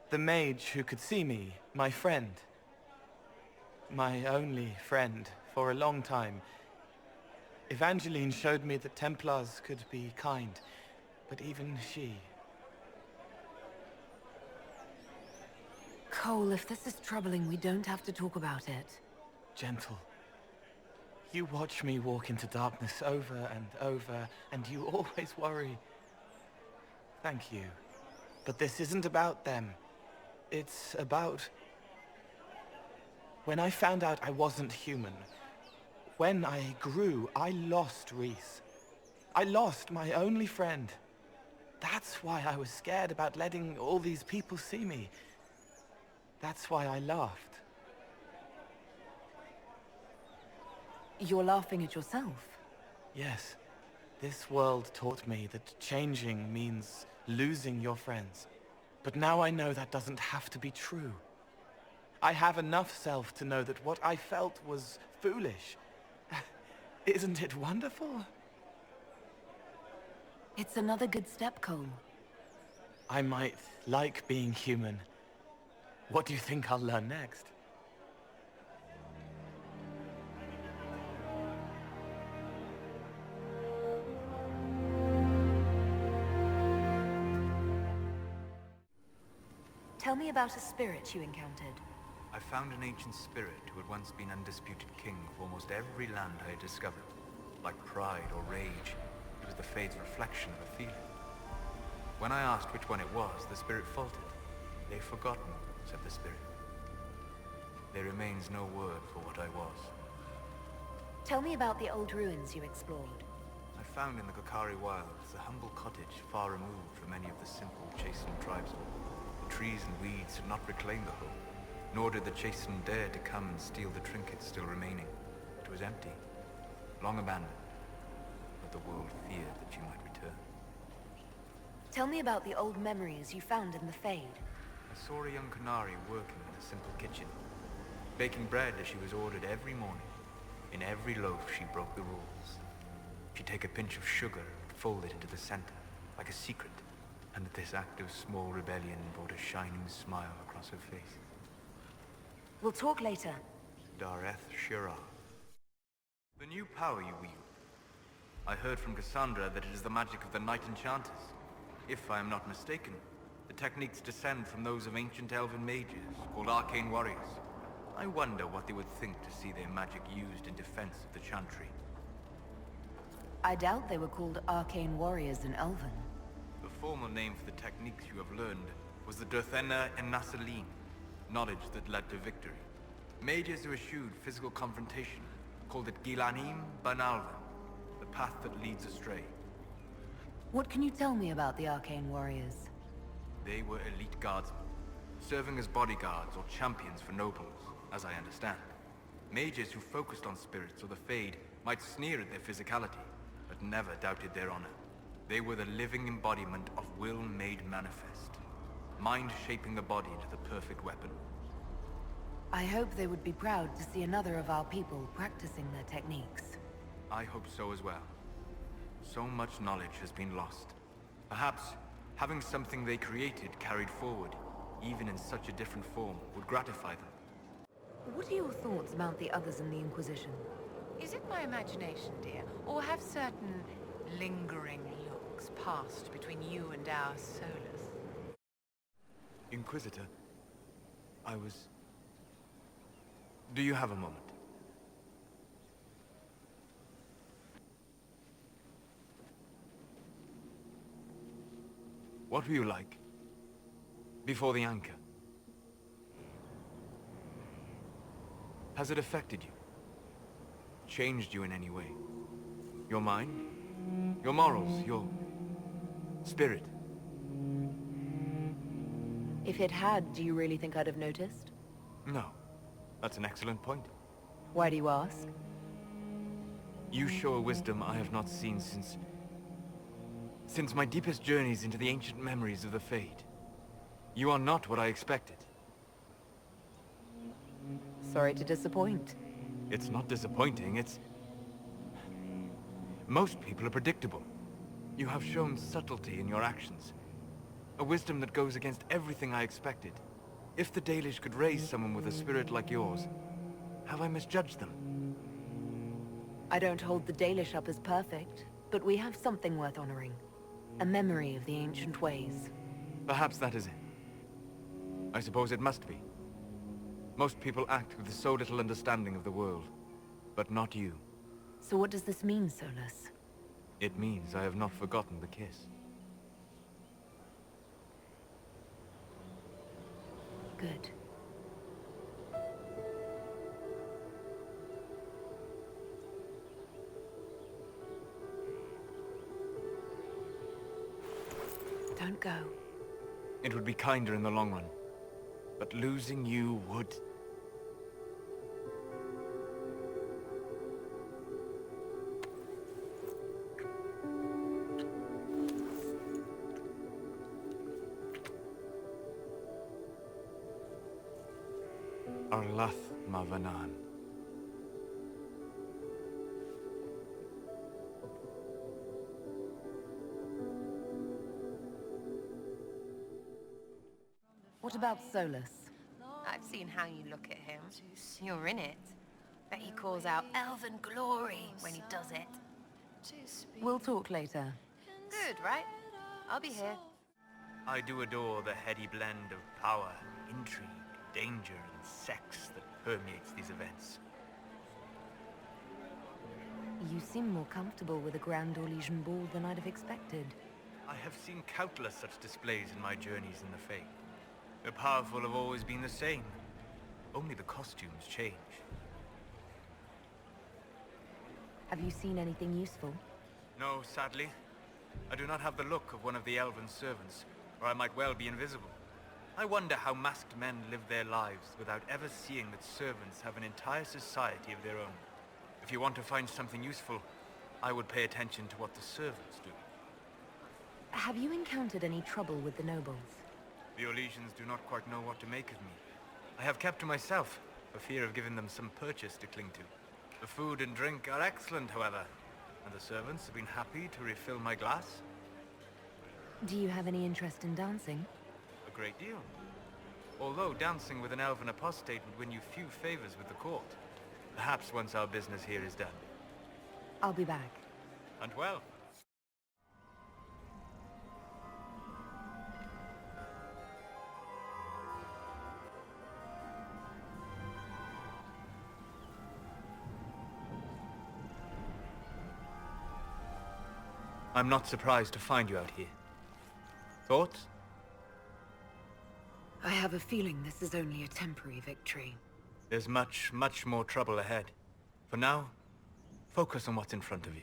the mage who could see me, my friend. My only friend for a long time. Evangeline showed me that Templars could be kind, but even she... Cole, if this is troubling, we don't have to talk about it. Gentle. You watch me walk into darkness over and over, and you always worry. Thank you. But this isn't about them. It's about When I found out I wasn't human, when I grew, I lost Reese. I lost my only friend. That's why I was scared about letting all these people see me. That's why I laughed. You're laughing at yourself? Yes. This world taught me that changing means losing your friends. But now I know that doesn't have to be true. I have enough self to know that what I felt was foolish. Isn't it wonderful? It's another good step, Cole. I might like being human. What do you think I'll learn next? Tell me about a spirit you encountered. I found an ancient spirit who had once been undisputed king of almost every land I had discovered. Like pride or rage, it was the Fade's reflection of a feeling. When I asked which one it was, the spirit faltered. "They've forgotten," said the spirit. There remains no word for what I was. Tell me about the old ruins you explored. I found in the Kokari wilds a humble cottage far removed from any of the simple, chastened tribesmen. The trees and weeds had not reclaimed the home, nor did the chastened dare to come and steal the trinkets still remaining. It was empty, long abandoned, but the world feared that she might return. Tell me about the old memories you found in the Fade. I saw a young Canary working in a simple kitchen, baking bread as she was ordered every morning. In every loaf she broke the rules. She'd take a pinch of sugar and fold it into the center, like a secret, and that this act of small rebellion brought a shining smile across her face. We'll talk later. Dareth Shira. The new power you wield. I heard from Cassandra that it is the magic of the Knight Enchanters. If I am not mistaken, the techniques descend from those of ancient elven mages, called arcane warriors. I wonder what they would think to see their magic used in defense of the Chantry. I doubt they were called arcane warriors in Elven. The formal name for the techniques you have learned was the Durthena and Nasaline, knowledge that led to victory. Mages who eschewed physical confrontation called it Gilanim Banalvan, the path that leads astray. What can you tell me about the arcane warriors? They were elite guardsmen, serving as bodyguards or champions for nobles, as I understand. Mages who focused on spirits or the Fade might sneer at their physicality, but never doubted their honor. They were the living embodiment of will made manifest, mind shaping the body into the perfect weapon. I hope they would be proud to see another of our people practicing their techniques. I hope so as well. So much knowledge has been lost. Perhaps having something they created carried forward, even in such a different form, would gratify them. What are your thoughts about the others in the Inquisition? Is it my imagination, dear? Or have certain lingering looks passed between you and our Solus? Inquisitor, Do you have a moment? What were you like before the anchor? Has it affected you? Changed you in any way? Your mind? Your morals? Your spirit? If it had, do you really think I'd have noticed? No. That's an excellent point. Why do you ask? You show a wisdom I have not seen since my deepest journeys into the ancient memories of the Fade. You are not what I expected. Sorry to disappoint. It's not disappointing, it's... Most people are predictable. You have shown subtlety in your actions. A wisdom that goes against everything I expected. If the Dalish could raise someone with a spirit like yours, have I misjudged them? I don't hold the Dalish up as perfect, but we have something worth honoring. A memory of the ancient ways. Perhaps that is it. I suppose it must be. Most people act with so little understanding of the world, but not you. So what does this mean, Solus? It means I have not forgotten the kiss. Good. Don't go. It would be kinder in the long run. But losing you would... Arlath Mavanan. What about Solus? I've seen how you look at him. You're in it. Bet he calls out elven glory when he does it. We'll talk later. Good, right? I'll be here. I do adore the heady blend of power, intrigue, danger, and sex that permeates these events. You seem more comfortable with a Grand Orlesian ball than I'd have expected. I have seen countless such displays in my journeys in the Fae. The powerful have always been the same. Only the costumes change. Have you seen anything useful? No, sadly. I do not have the look of one of the elven servants, or I might well be invisible. I wonder how masked men live their lives without ever seeing that servants have an entire society of their own. If you want to find something useful, I would pay attention to what the servants do. Have you encountered any trouble with the nobles? The Orlesians do not quite know what to make of me. I have kept to myself, for fear of giving them some purchase to cling to. The food and drink are excellent, however, and the servants have been happy to refill my glass. Do you have any interest in dancing? A great deal. Although dancing with an elven apostate would win you few favors with the court. Perhaps once our business here is done. I'll be back. And well. I'm not surprised to find you out here. Thoughts? I have a feeling this is only a temporary victory. There's much, much more trouble ahead. For now, focus on what's in front of you.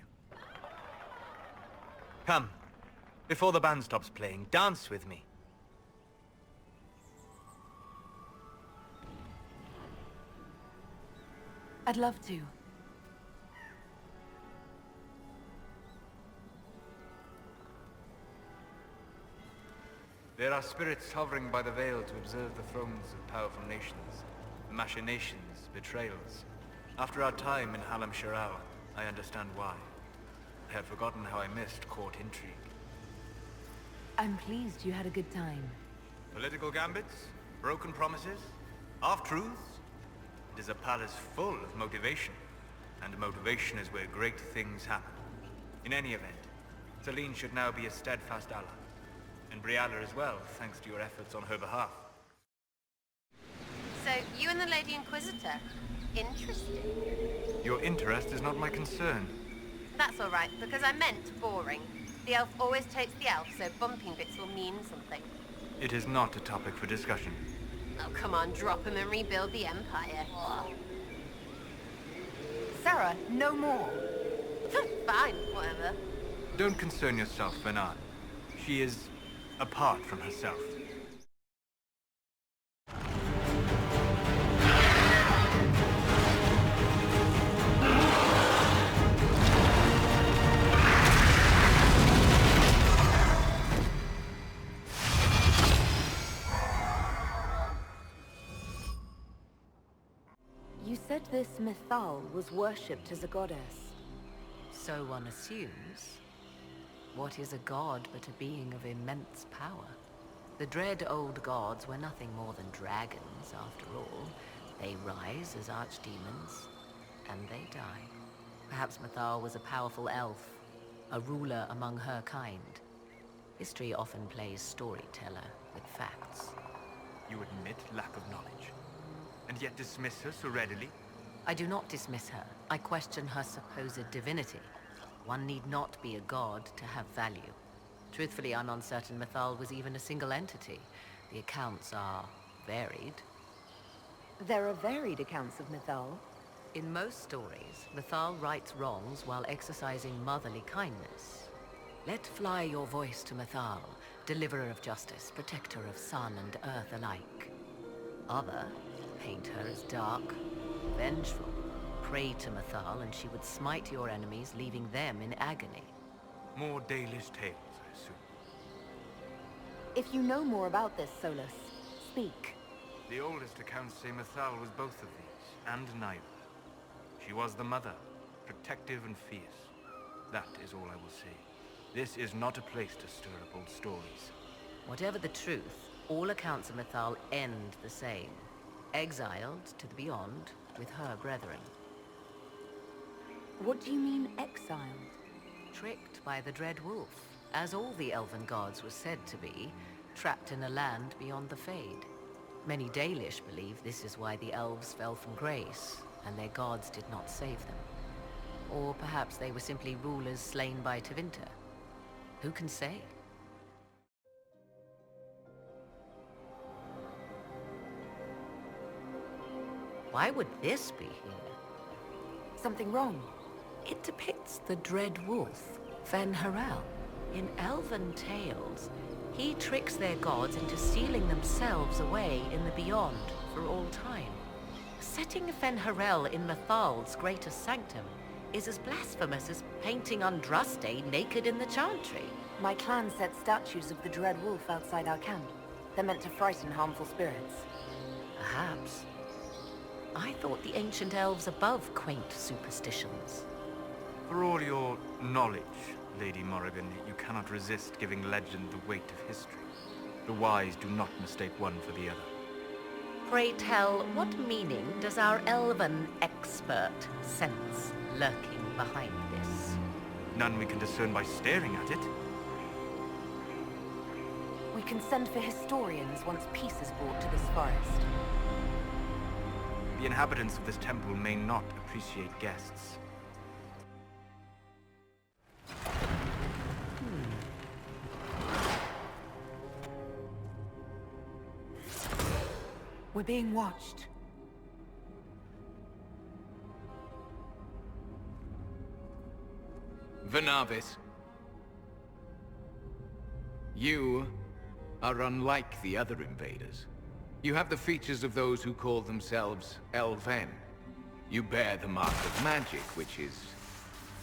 Come, before the band stops playing, dance with me. I'd love to. There are spirits hovering by the veil to observe the thrones of powerful nations. The machinations, betrayals. After our time in Halam Sharal, I understand why. I had forgotten how I missed court intrigue. I'm pleased you had a good time. Political gambits, broken promises, half-truths. It is a palace full of motivation. And motivation is where great things happen. In any event, Celine should now be a steadfast ally. And Brialla as well, thanks to your efforts on her behalf. So, you and the Lady Inquisitor? Interesting. Your interest is not my concern. That's all right, because I meant boring. The elf always takes the elf, so bumping bits will mean something. It is not a topic for discussion. Oh, come on, drop him and rebuild the Empire. Sarah, no more. Fine, whatever. Don't concern yourself, Bernard. She is apart from herself. You said this Mythal was worshipped as a goddess. So one assumes. What is a god but a being of immense power? The dread old gods were nothing more than dragons, after all. They rise as archdemons, and they die. Perhaps Mythal was a powerful elf, a ruler among her kind. History often plays storyteller with facts. You admit lack of knowledge, and yet dismiss her so readily? I do not dismiss her. I question her supposed divinity. One need not be a god to have value. Truthfully, I'm uncertain Mythal was even a single entity. The accounts are varied. There are varied accounts of Mythal. In most stories, Mythal rights wrongs while exercising motherly kindness. Let fly your voice to Mythal, deliverer of justice, protector of sun and earth alike. Other, paint her as dark, vengeful. Pray to Mythal and she would smite your enemies, leaving them in agony. More Dalish tales, I assume. If you know more about this, Solus, speak. The oldest accounts say Mythal was both of these, and neither. She was the mother, protective and fierce. That is all I will say. This is not a place to stir up old stories. Whatever the truth, all accounts of Mythal end the same. Exiled to the beyond with her brethren. What do you mean, exiled? Tricked by the Dread Wolf, as all the elven gods were said to be, trapped in a land beyond the Fade. Many Dalish believe this is why the elves fell from grace, and their gods did not save them. Or perhaps they were simply rulers slain by Tevinter. Who can say? Why would this be here? Something wrong? It depicts the Dread Wolf, Fen'Harel. In elven tales, he tricks their gods into sealing themselves away in the beyond for all time. Setting Fen'Harel in Mythal's greatest sanctum is as blasphemous as painting Andraste naked in the chantry. My clan set statues of the Dread Wolf outside our camp. They're meant to frighten harmful spirits. Perhaps. I thought the ancient elves above quaint superstitions. For all your knowledge, Lady Morrigan, you cannot resist giving legend the weight of history. The wise do not mistake one for the other. Pray tell, what meaning does our elven expert sense lurking behind this? None we can discern by staring at it. We can send for historians once peace is brought to this forest. The inhabitants of this temple may not appreciate guests. We're being watched. Venavis. You are unlike the other invaders. You have the features of those who call themselves Elven. You bear the mark of magic, which is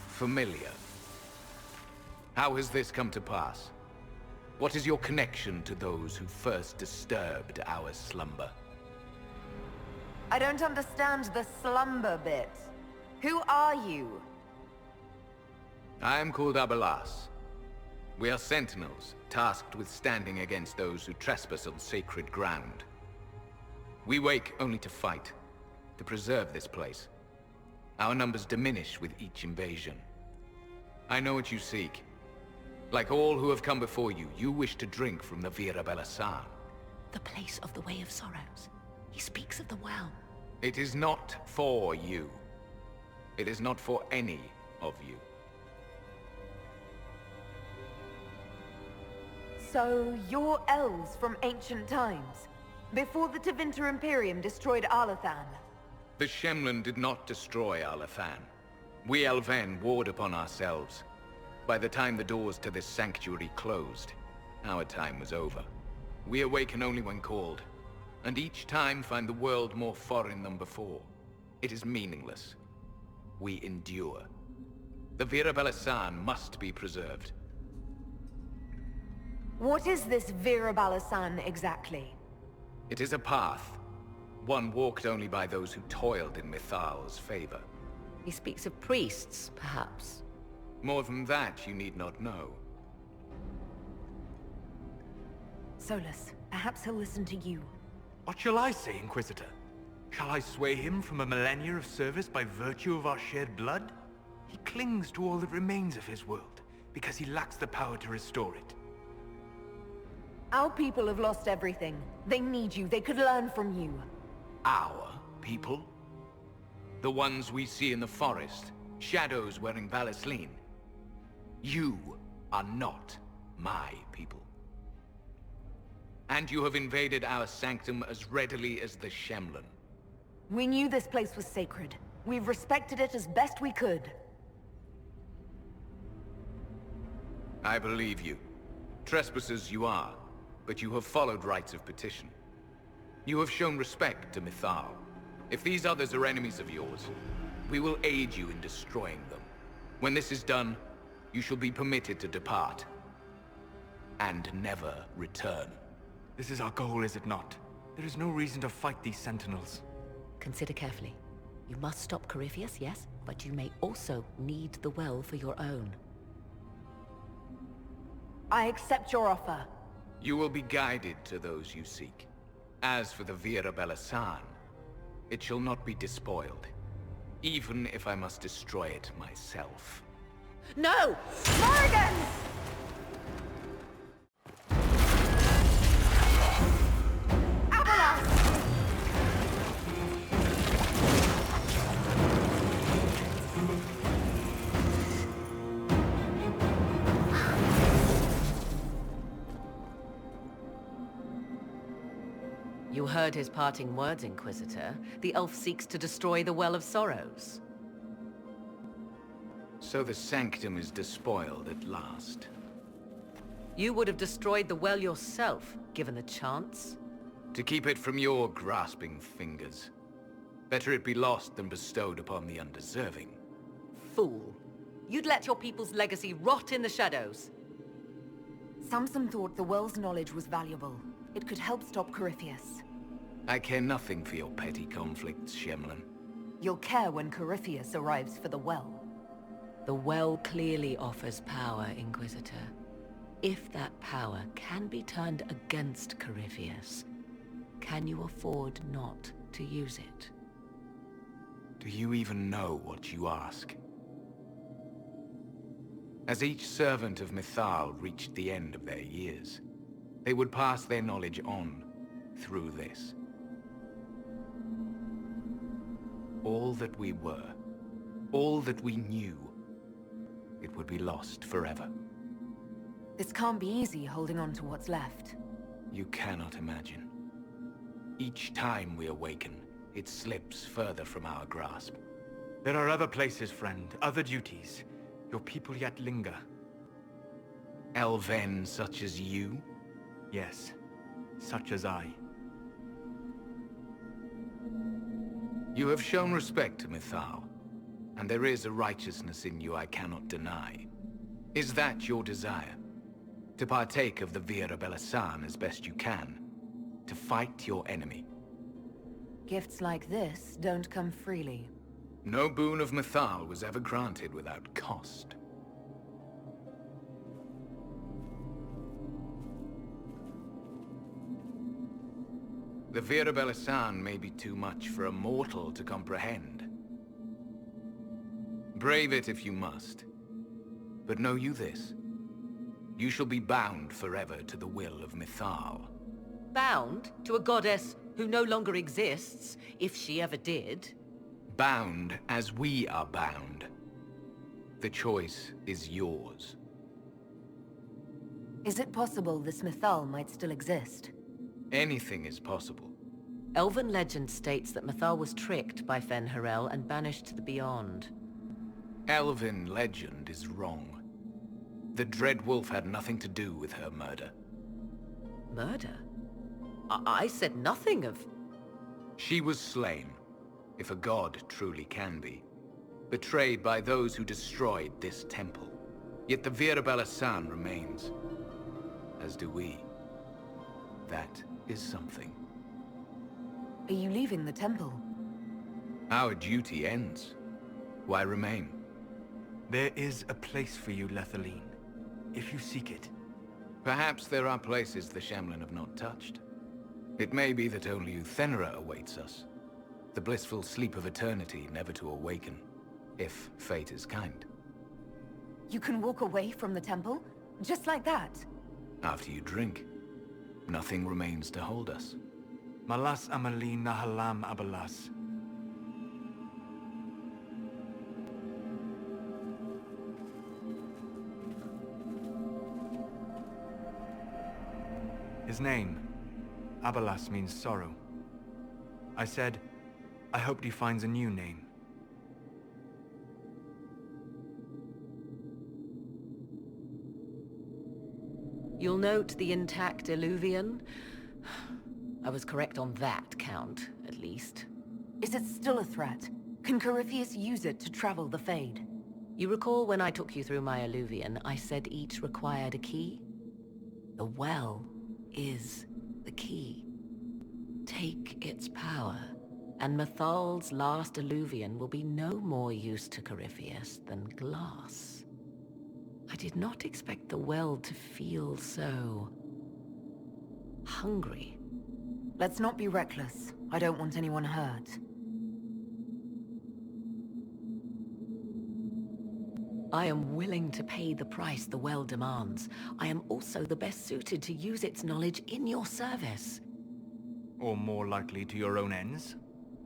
familiar. How has this come to pass? What is your connection to those who first disturbed our slumber? I don't understand the slumber bit. Who are you? I am called Abelas. We are sentinels, tasked with standing against those who trespass on sacred ground. We wake only to fight, to preserve this place. Our numbers diminish with each invasion. I know what you seek. Like all who have come before you, you wish to drink from the Virabella-san. The place of the Way of Sorrows. He speaks of the well. It is not for you. It is not for any of you. So, you're elves from ancient times, before the Tevinter Imperium destroyed Arlathan. The Shemlen did not destroy Arlathan. We Elven warred upon ourselves. By the time the doors to this sanctuary closed, our time was over. We awaken only when called, and each time find the world more foreign than before. It is meaningless. We endure. The Virabella-san must be preserved. What is this Virabella-san exactly? It is a path, one walked only by those who toiled in Mythal's favor. He speaks of priests, perhaps. More than that you need not know. Solus, perhaps he'll listen to you. What shall I say, Inquisitor? Shall I sway him from a millennia of service by virtue of our shared blood? He clings to all that remains of his world, because he lacks the power to restore it. Our people have lost everything. They need you. They could learn from you. Our people? The ones we see in the forest, shadows wearing Valisleen. You are not my people. And you have invaded our sanctum as readily as the Shemlen. We knew this place was sacred. We've respected it as best we could. I believe you. Trespassers you are, but you have followed rites of petition. You have shown respect to Mythal. If these others are enemies of yours, we will aid you in destroying them. When this is done, you shall be permitted to depart. And never return. This is our goal, is it not? There is no reason to fight these sentinels. Consider carefully. You must stop Corypheus, yes, but you may also need the well for your own. I accept your offer. You will be guided to those you seek. As for the Vera Bellasan, it shall not be despoiled, even if I must destroy it myself. No! Morgan! You heard his parting words, Inquisitor. The elf seeks to destroy the Well of Sorrows. So the Sanctum is despoiled at last. You would have destroyed the well yourself, given the chance. To keep it from your grasping fingers. Better it be lost than bestowed upon the undeserving. Fool. You'd let your people's legacy rot in the shadows. Samson thought the well's knowledge was valuable. It could help stop Corypheus. I care nothing for your petty conflicts, Shemlin. You'll care when Corypheus arrives for the well. The well clearly offers power, Inquisitor. If that power can be turned against Corypheus, can you afford not to use it? Do you even know what you ask? As each servant of Mythal reached the end of their years, they would pass their knowledge on through this. All that we were, all that we knew, it would be lost forever. This can't be easy, holding on to what's left. You cannot imagine. Each time we awaken, it slips further from our grasp. There are other places, friend, other duties. Your people yet linger. Elven such as you? Yes, such as I. You have shown respect to Mythal, and there is a righteousness in you I cannot deny. Is that your desire? To partake of the Vera Bellasan as best you can? To fight your enemy? Gifts like this don't come freely. No boon of Mythal was ever granted without cost. The Vera Bellasan may be too much for a mortal to comprehend. Brave it if you must. But know you this. You shall be bound forever to the will of Mythal. Bound to a goddess who no longer exists, if she ever did? Bound as we are bound. The choice is yours. Is it possible this Mythal might still exist? Anything is possible. Elven legend states that Mythal was tricked by Fen'Harel and banished to the Beyond. Elven legend is wrong. The Dread Wolf had nothing to do with her murder. Murder? I said nothing of... She was slain, if a god truly can be. Betrayed by those who destroyed this temple. Yet the Vera Bellasan remains. As do we. That is something. Are you leaving the temple? Our duty ends. Why remain? There is a place for you, Lethaline, if you seek it. Perhaps there are places the Shemlin have not touched. It may be that only Uthenera awaits us. The blissful sleep of eternity, never to awaken, if fate is kind. You can walk away from the temple? Just like that? After you drink, nothing remains to hold us. Malas Amalin Nahalam Abalas. His name, Abalas, means sorrow. I said, I hoped he finds a new name. You'll note the intact Illuvian. I was correct on that count, at least. Is it still a threat? Can Corypheus use it to travel the Fade? You recall when I took you through my Illuvian, I said each required a key? The well is the key. Take its power, and Mathal's last Illuvian will be no more use to Corypheus than glass. I did not expect the well to feel so... hungry. Let's not be reckless. I don't want anyone hurt. I am willing to pay the price the well demands. I am also the best suited to use its knowledge in your service. Or more likely to your own ends?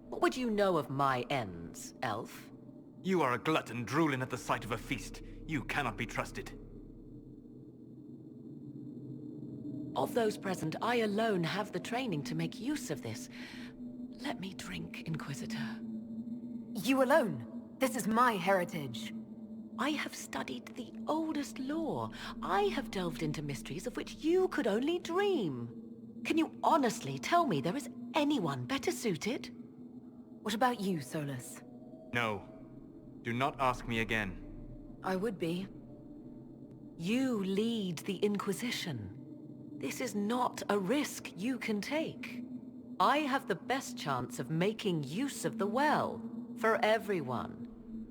What would you know of my ends, elf? You are a glutton drooling at the sight of a feast. You cannot be trusted. Of those present, I alone have the training to make use of this. Let me drink, Inquisitor. You alone? This is my heritage. I have studied the oldest lore. I have delved into mysteries of which you could only dream. Can you honestly tell me there is anyone better suited? What about you, Solus? No. Do not ask me again. I would be. You lead the Inquisition. This is not a risk you can take. I have the best chance of making use of the well for everyone.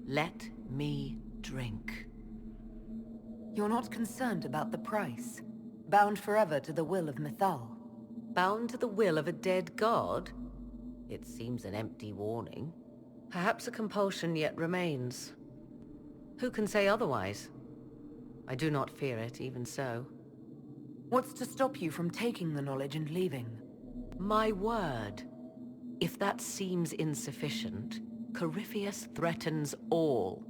Let me drink. You're not concerned about the price? Bound forever to the will of Mythal? Bound to the will of a dead god? It seems an empty warning. Perhaps a compulsion yet remains. Who can say otherwise? I do not fear it, even so. What's to stop you from taking the knowledge and leaving? My word. If that seems insufficient, Corypheus threatens all.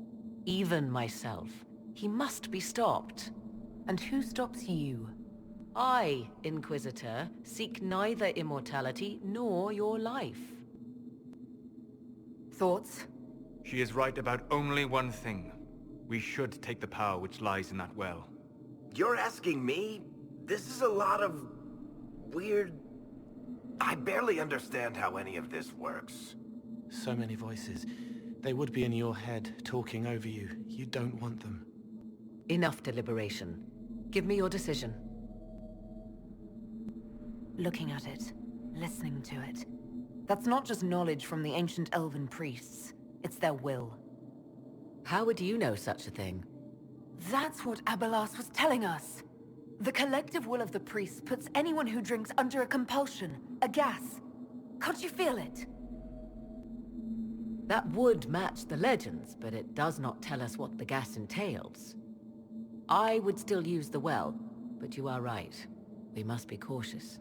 Even myself. He must be stopped. And who stops you? I, Inquisitor, seek neither immortality nor your life. Thoughts? She is right about only one thing. We should take the power which lies in that well. You're asking me? This is a lot of... weird... I barely understand how any of this works. So many voices. They would be in your head, talking over you. You don't want them. Enough deliberation. Give me your decision. Looking at it, listening to it. That's not just knowledge from the ancient elven priests. It's their will. How would you know such a thing? That's what Abelas was telling us. The collective will of the priests puts anyone who drinks under a compulsion, a gas. Can't you feel it? That would match the legends, but it does not tell us what the gas entails. I would still use the well, but you are right. We must be cautious.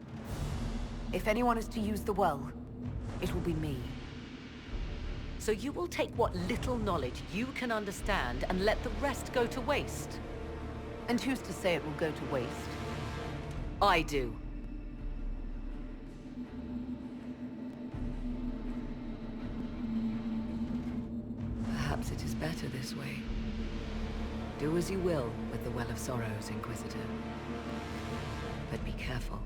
If anyone is to use the well, it will be me. So you will take what little knowledge you can understand and let the rest go to waste? And who's to say it will go to waste? I do. Perhaps it is better this way. Do as you will with the Well of Sorrows, Inquisitor. But be careful.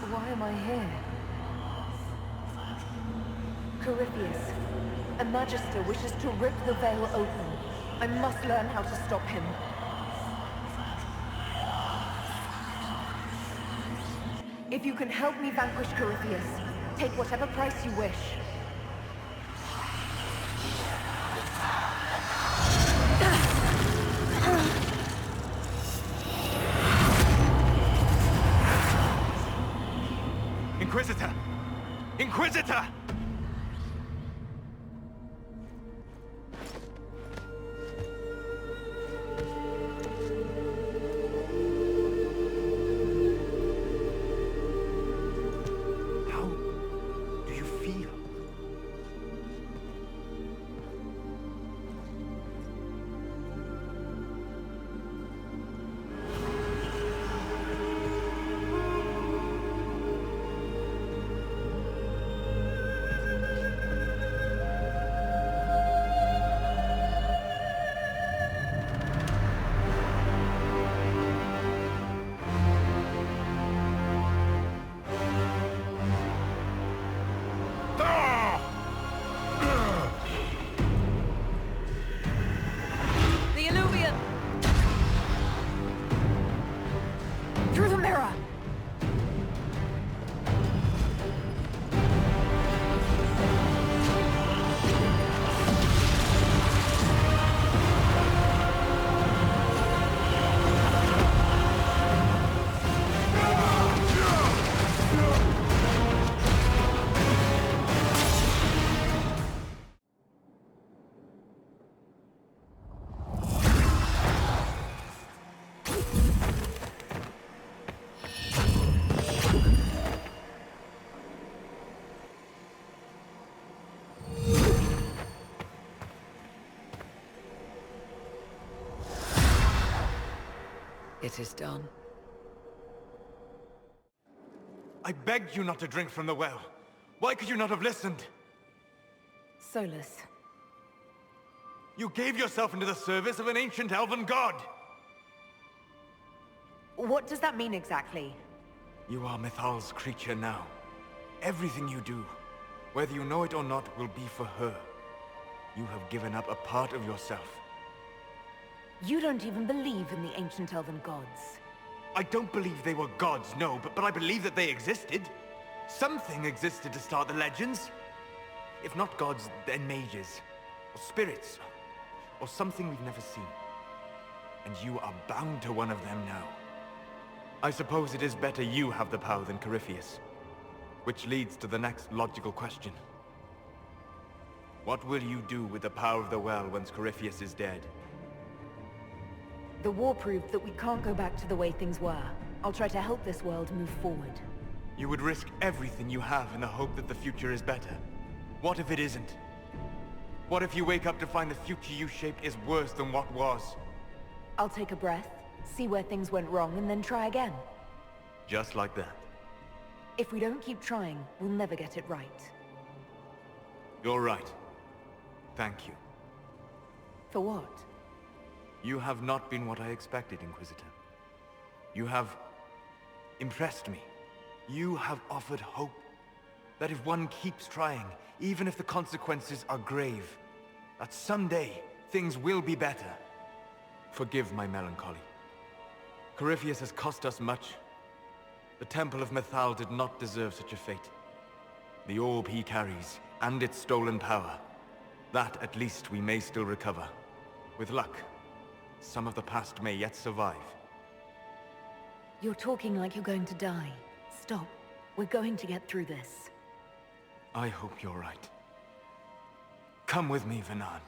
Why am I here? Corypheus, a Magister wishes to rip the veil open. I must learn how to stop him. If you can help me vanquish Corypheus, take whatever price you wish. Inquisitor! Inquisitor! It is done. I begged you not to drink from the well. Why could you not have listened? Solus. You gave yourself into the service of an ancient elven god! What does that mean exactly? You are Mythal's creature now. Everything you do, whether you know it or not, will be for her. You have given up a part of yourself. You don't even believe in the ancient elven gods. I don't believe they were gods, no, but I believe that they existed. Something existed to start the legends. If not gods, then mages, or spirits, or something we've never seen. And you are bound to one of them now. I suppose it is better you have the power than Corypheus. Which leads to the next logical question. What will you do with the power of the well once Corypheus is dead? The war proved that we can't go back to the way things were. I'll try to help this world move forward. You would risk everything you have in the hope that the future is better. What if it isn't? What if you wake up to find the future you shaped is worse than what was? I'll take a breath, see where things went wrong, and then try again. Just like that. If we don't keep trying, we'll never get it right. You're right. Thank you. For what? You have not been what I expected, Inquisitor. You have impressed me. You have offered hope. That if one keeps trying, even if the consequences are grave, that someday things will be better. Forgive my melancholy. Corypheus has cost us much. The Temple of Mythal did not deserve such a fate. The orb he carries, and its stolen power, that at least we may still recover. With luck, some of the past may yet survive. You're talking like you're going to die. Stop. We're going to get through this. I hope you're right. Come with me, Venan.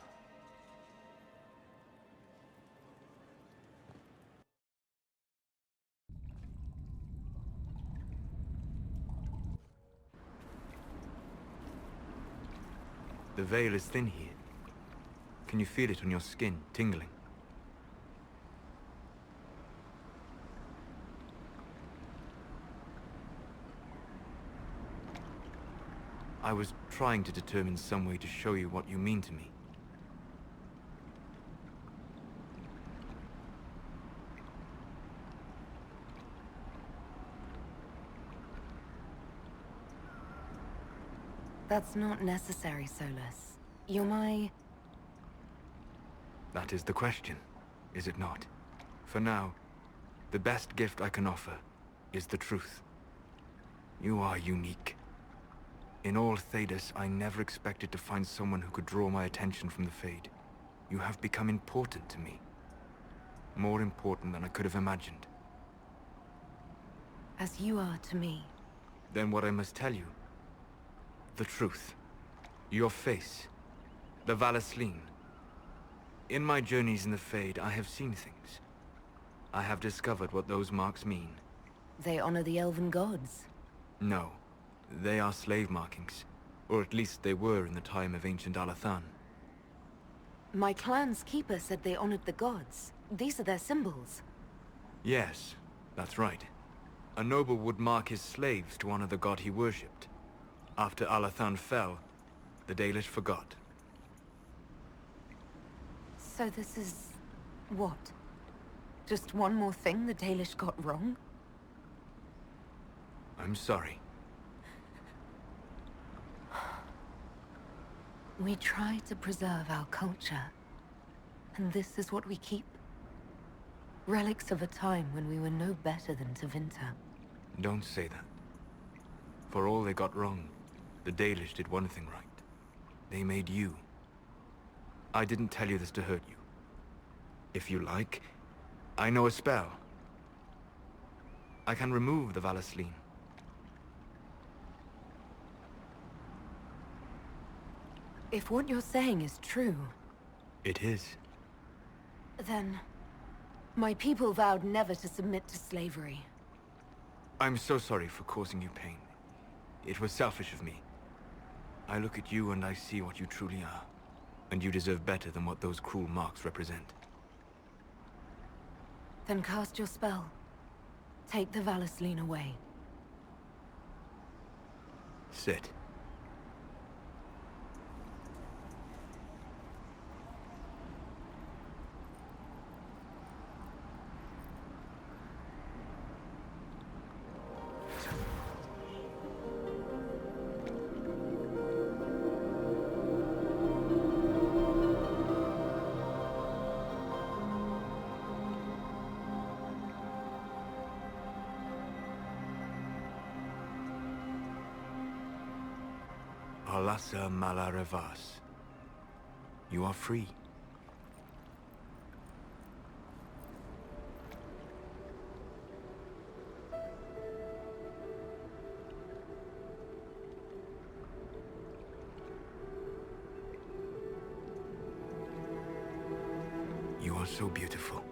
The veil is thin here. Can you feel it on your skin, tingling? I was trying to determine some way to show you what you mean to me. That's not necessary, Solus. You're my... That is the question, is it not? For now, the best gift I can offer is the truth. You are unique. In all Thedas, I never expected to find someone who could draw my attention from the Fade. You have become important to me. More important than I could have imagined. As you are to me. Then what I must tell you, the truth. Your face, the Valasleen. In my journeys in the Fade, I have seen things. I have discovered what those marks mean. They honor the elven gods. No, they are slave markings. Or at least they were in the time of ancient Alathan. My clan's keeper said they honored the gods. These are their symbols. Yes, that's right. A noble would mark his slaves to honor the god he worshipped. After Alathan fell, the Dalish forgot. So this is... what? Just one more thing the Dalish got wrong? I'm sorry. We try to preserve our culture. And this is what we keep? Relics of a time when we were no better than Tevinter. Don't say that. For all they got wrong, the Dalish did one thing right. They made you. I didn't tell you this to hurt you. If you like, I know a spell. I can remove the Valasleen. If what you're saying is true... It is. Then... my people vowed never to submit to slavery. I'm so sorry for causing you pain. It was selfish of me. I look at you and I see what you truly are. And you deserve better than what those cruel marks represent. Then cast your spell. Take the Valasleen away. Sit. Alasa Malarevas. You are free. You are so beautiful.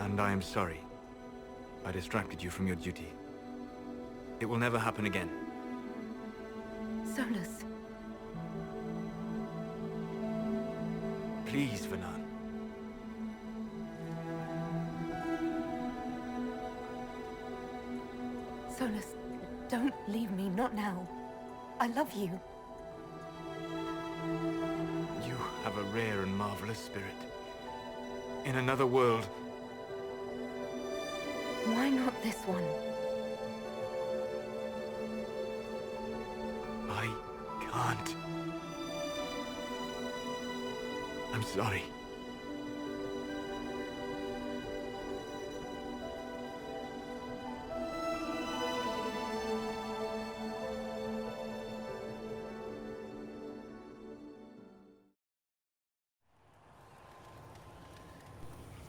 And I am sorry. I distracted you from your duty. It will never happen again. Solus. Please, Vanan. Solus, don't leave me, not now. I love you. You have a rare and marvelous spirit. In another world... Why not this one? I can't. I'm sorry.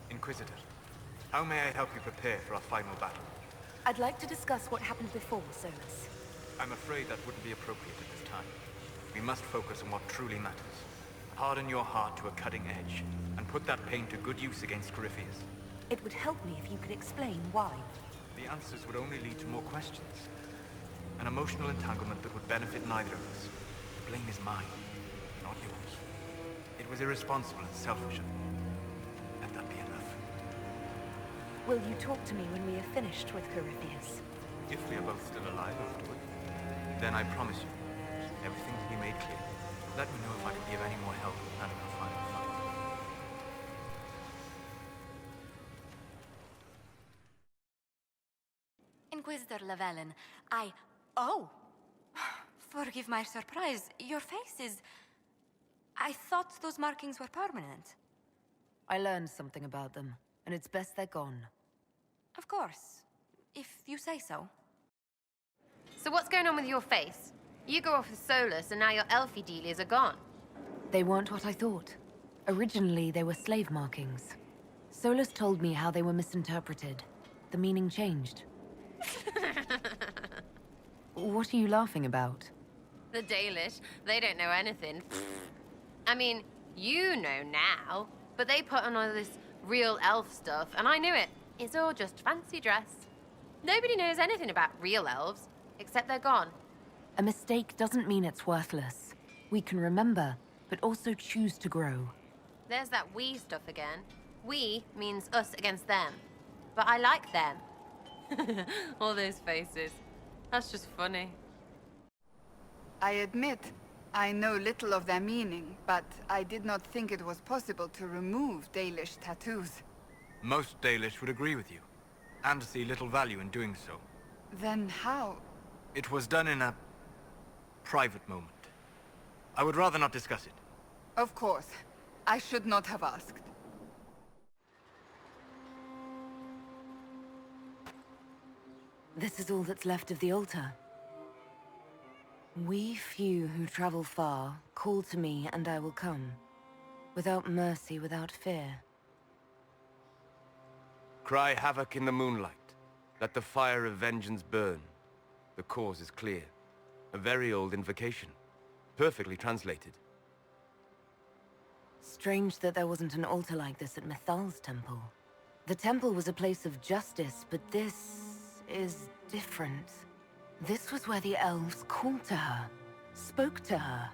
Inquisitor, how may I help you prepare for our final battle? I'd like to discuss what happened before, Solus. I'm afraid that wouldn't be appropriate at this time. We must focus on what truly matters. Harden your heart to a cutting edge, and put that pain to good use against Corypheus. It would help me if you could explain why. The answers would only lead to more questions. An emotional entanglement that would benefit neither of us. The blame is mine, not yours. It was irresponsible and selfish of me. Let that be enough. Will you talk to me when we are finished with Corypheus? If we are both still alive afterward, then I promise you, everything will be made clear. Let me know if I can be of any more help in planning our final fight. Inquisitor Lawellan, Oh! Forgive my surprise. Your face is... I thought those markings were permanent. I learned something about them, and it's best they're gone. Of course. If you say so. So what's going on with your face? You go off with Solus, and now your elfie dealies are gone. They weren't what I thought. Originally, they were slave markings. Solus told me how they were misinterpreted. The meaning changed. What are you laughing about? The Dalish, they don't know anything. I mean, you know now, but they put on all this real elf stuff, and I knew it. It's all just fancy dress. Nobody knows anything about real elves, except they're gone. A mistake doesn't mean it's worthless. We can remember, but also choose to grow. There's that we stuff again. We means us against them. But I like them. All those faces. That's just funny. I admit, I know little of their meaning, but I did not think it was possible to remove Dalish tattoos. Most Dalish would agree with you, and see little value in doing so. Then how? It was done in a private moment. I would rather not discuss it. Of course. I should not have asked. This is all that's left of the altar. We few who travel far, call to me and I will come. Without mercy, without fear. Cry havoc in the moonlight. Let the fire of vengeance burn. The cause is clear. A very old invocation. Perfectly translated. Strange that there wasn't an altar like this at Mythal's temple. The temple was a place of justice, but this is different. This was where the elves called to her, spoke to her.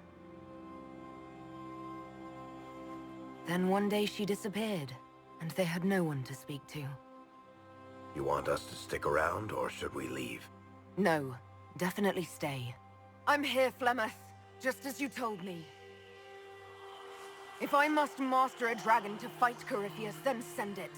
Then one day she disappeared, and they had no one to speak to. You want us to stick around, or should we leave? No, definitely stay. I'm here, Flemeth, just as you told me. If I must master a dragon to fight Corypheus, then send it.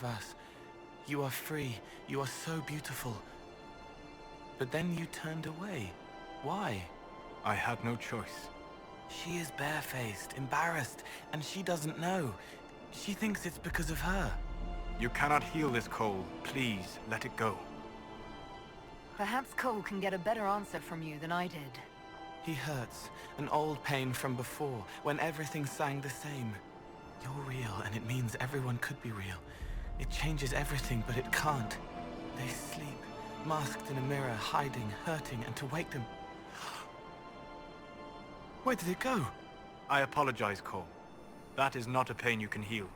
Ravas. You are free. You are so beautiful. But then you turned away. Why? I had no choice. She is barefaced, embarrassed, and she doesn't know. She thinks it's because of her. You cannot heal this, Cole. Please, let it go. Perhaps Cole can get a better answer from you than I did. He hurts. An old pain from before, when everything sang the same. You're real, and it means everyone could be real. It changes everything, but it can't. They sleep, masked in a mirror, hiding, hurting, and to wake them... Where did it go? I apologize, Cole. That is not a pain you can heal.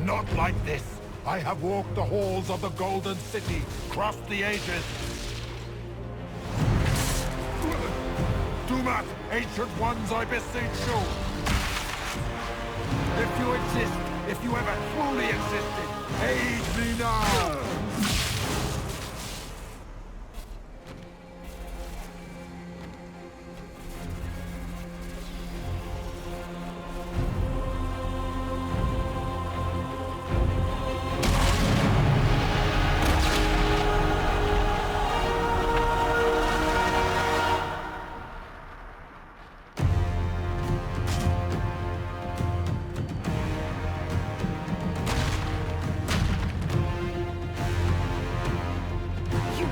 Not like this. I have walked the halls of the Golden City, crossed the ages. Do not, ancient ones, I beseech you. If you exist, if you ever truly existed, aid me now!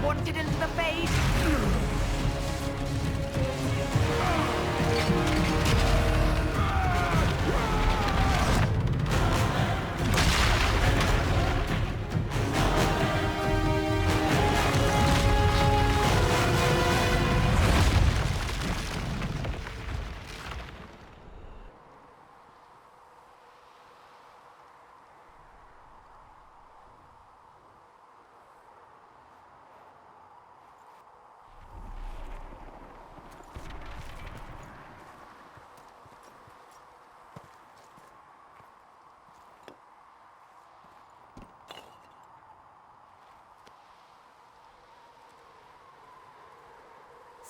wanted into the fade.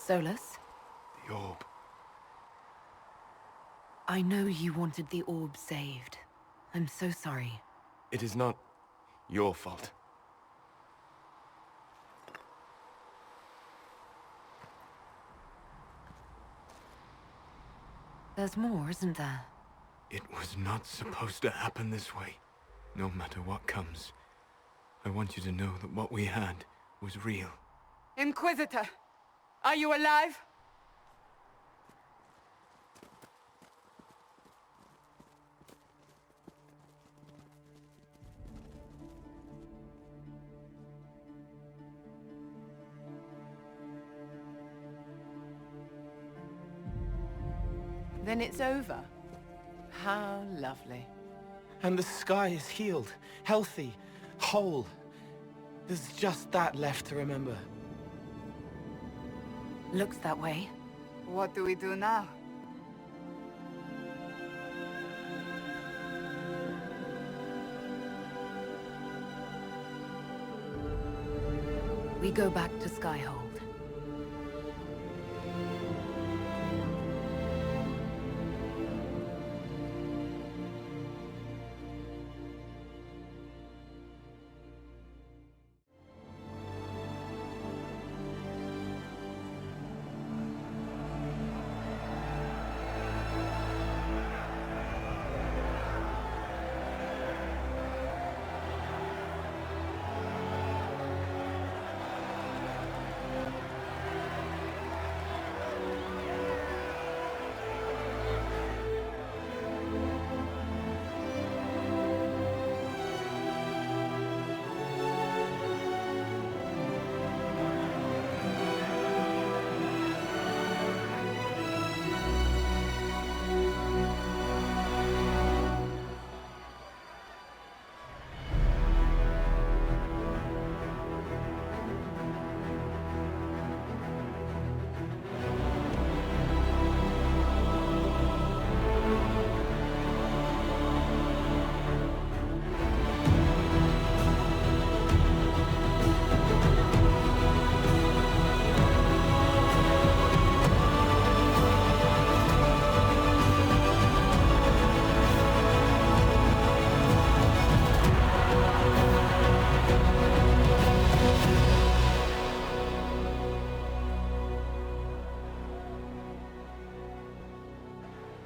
Solus? The orb. I know you wanted the orb saved. I'm so sorry. It is not your fault. There's more, isn't there? It was not supposed to happen this way. No matter what comes, I want you to know that what we had was real. Inquisitor! Are you alive? Then it's over. How lovely. And the sky is healed, healthy, whole. There's just that left to remember. Looks that way. What do we do now? We go back to Skyhold.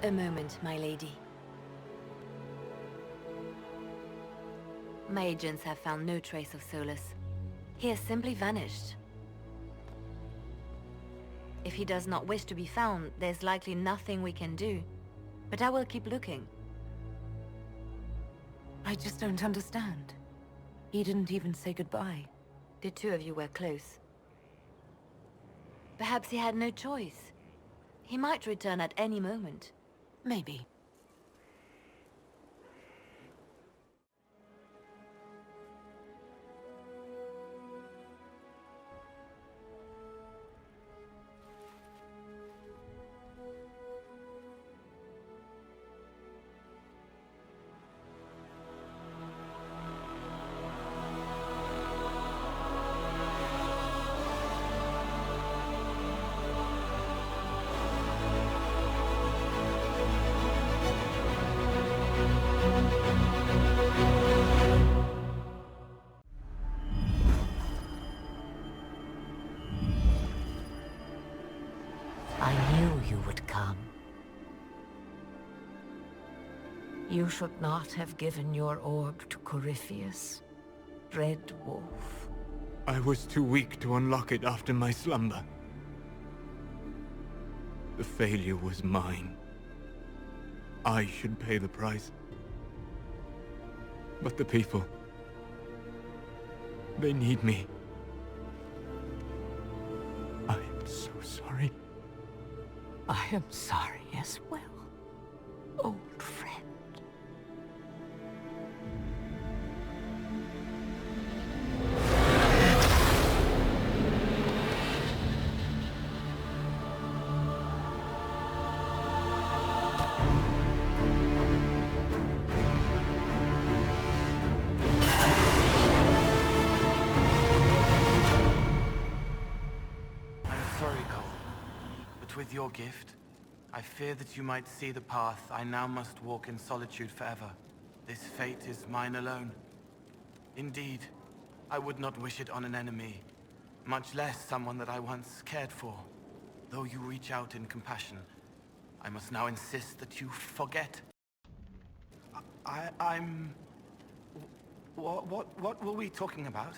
A moment, my lady. My agents have found no trace of Solus. He has simply vanished. If he does not wish to be found, there's likely nothing we can do. But I will keep looking. I just don't understand. He didn't even say goodbye. The two of you were close. Perhaps he had no choice. He might return at any moment. Maybe. I knew you would come. You should not have given your orb to Corypheus, Red Wolf. I was too weak to unlock it after my slumber. The failure was mine. I should pay the price. But the people... they need me. I am so sorry. I am sorry as well, old friend. With your gift, I fear that you might see the path I now must walk in solitude forever. This fate is mine alone. Indeed, I would not wish it on an enemy, much less someone that I once cared for. Though you reach out in compassion, I must now insist that you forget. I'm... What were we talking about?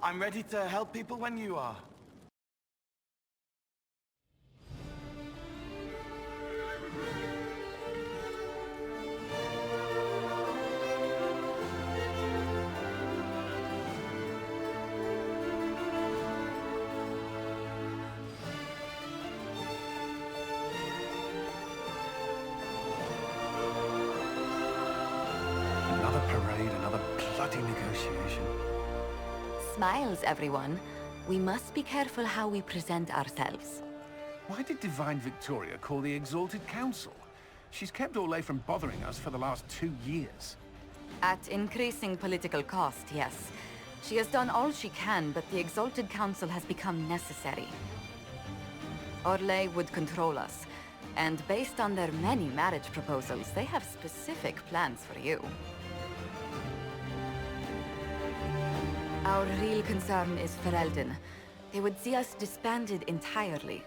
I'm ready to help people when you are. Smiles, everyone. We must be careful how we present ourselves. Why did Divine Victoria call the Exalted Council? She's kept Orlais from bothering us for the last 2 years. At increasing political cost, yes. She has done all she can, but the Exalted Council has become necessary. Orlais would control us, and based on their many marriage proposals, they have specific plans for you. Our real concern is Ferelden. They would see us disbanded entirely.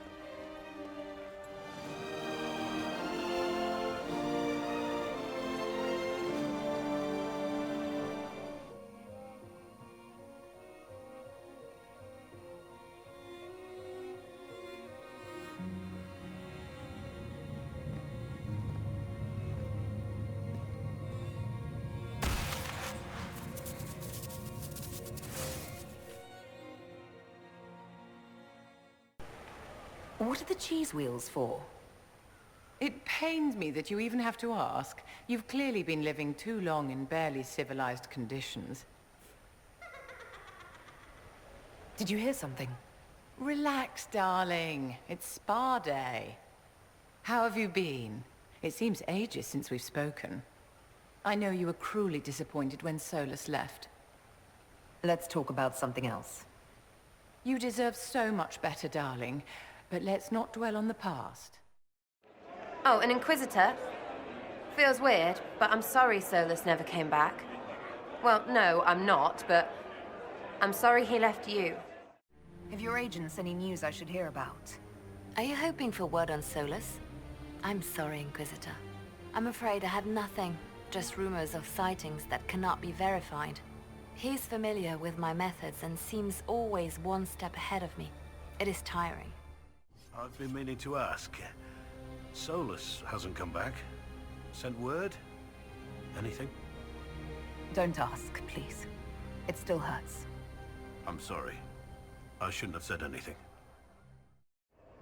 What are the cheese wheels for? It pains me that you even have to ask. You've clearly been living too long in barely civilized conditions. Did you hear something? Relax, darling. It's spa day. How have you been? It seems ages since we've spoken. I know you were cruelly disappointed when Solus left. Let's talk about something else. You deserve so much better, darling. But let's not dwell on the past. Oh, an Inquisitor? Feels weird, but I'm sorry Solus never came back. Well, no, I'm not, but I'm sorry he left you. Have your agents any news I should hear about? Are you hoping for word on Solus? I'm sorry, Inquisitor. I'm afraid I have nothing, just rumors of sightings that cannot be verified. He's familiar with my methods and seems always one step ahead of me. It is tiring. I've been meaning to ask. Solus hasn't come back. Sent word? Anything? Don't ask, please. It still hurts. I'm sorry. I shouldn't have said anything.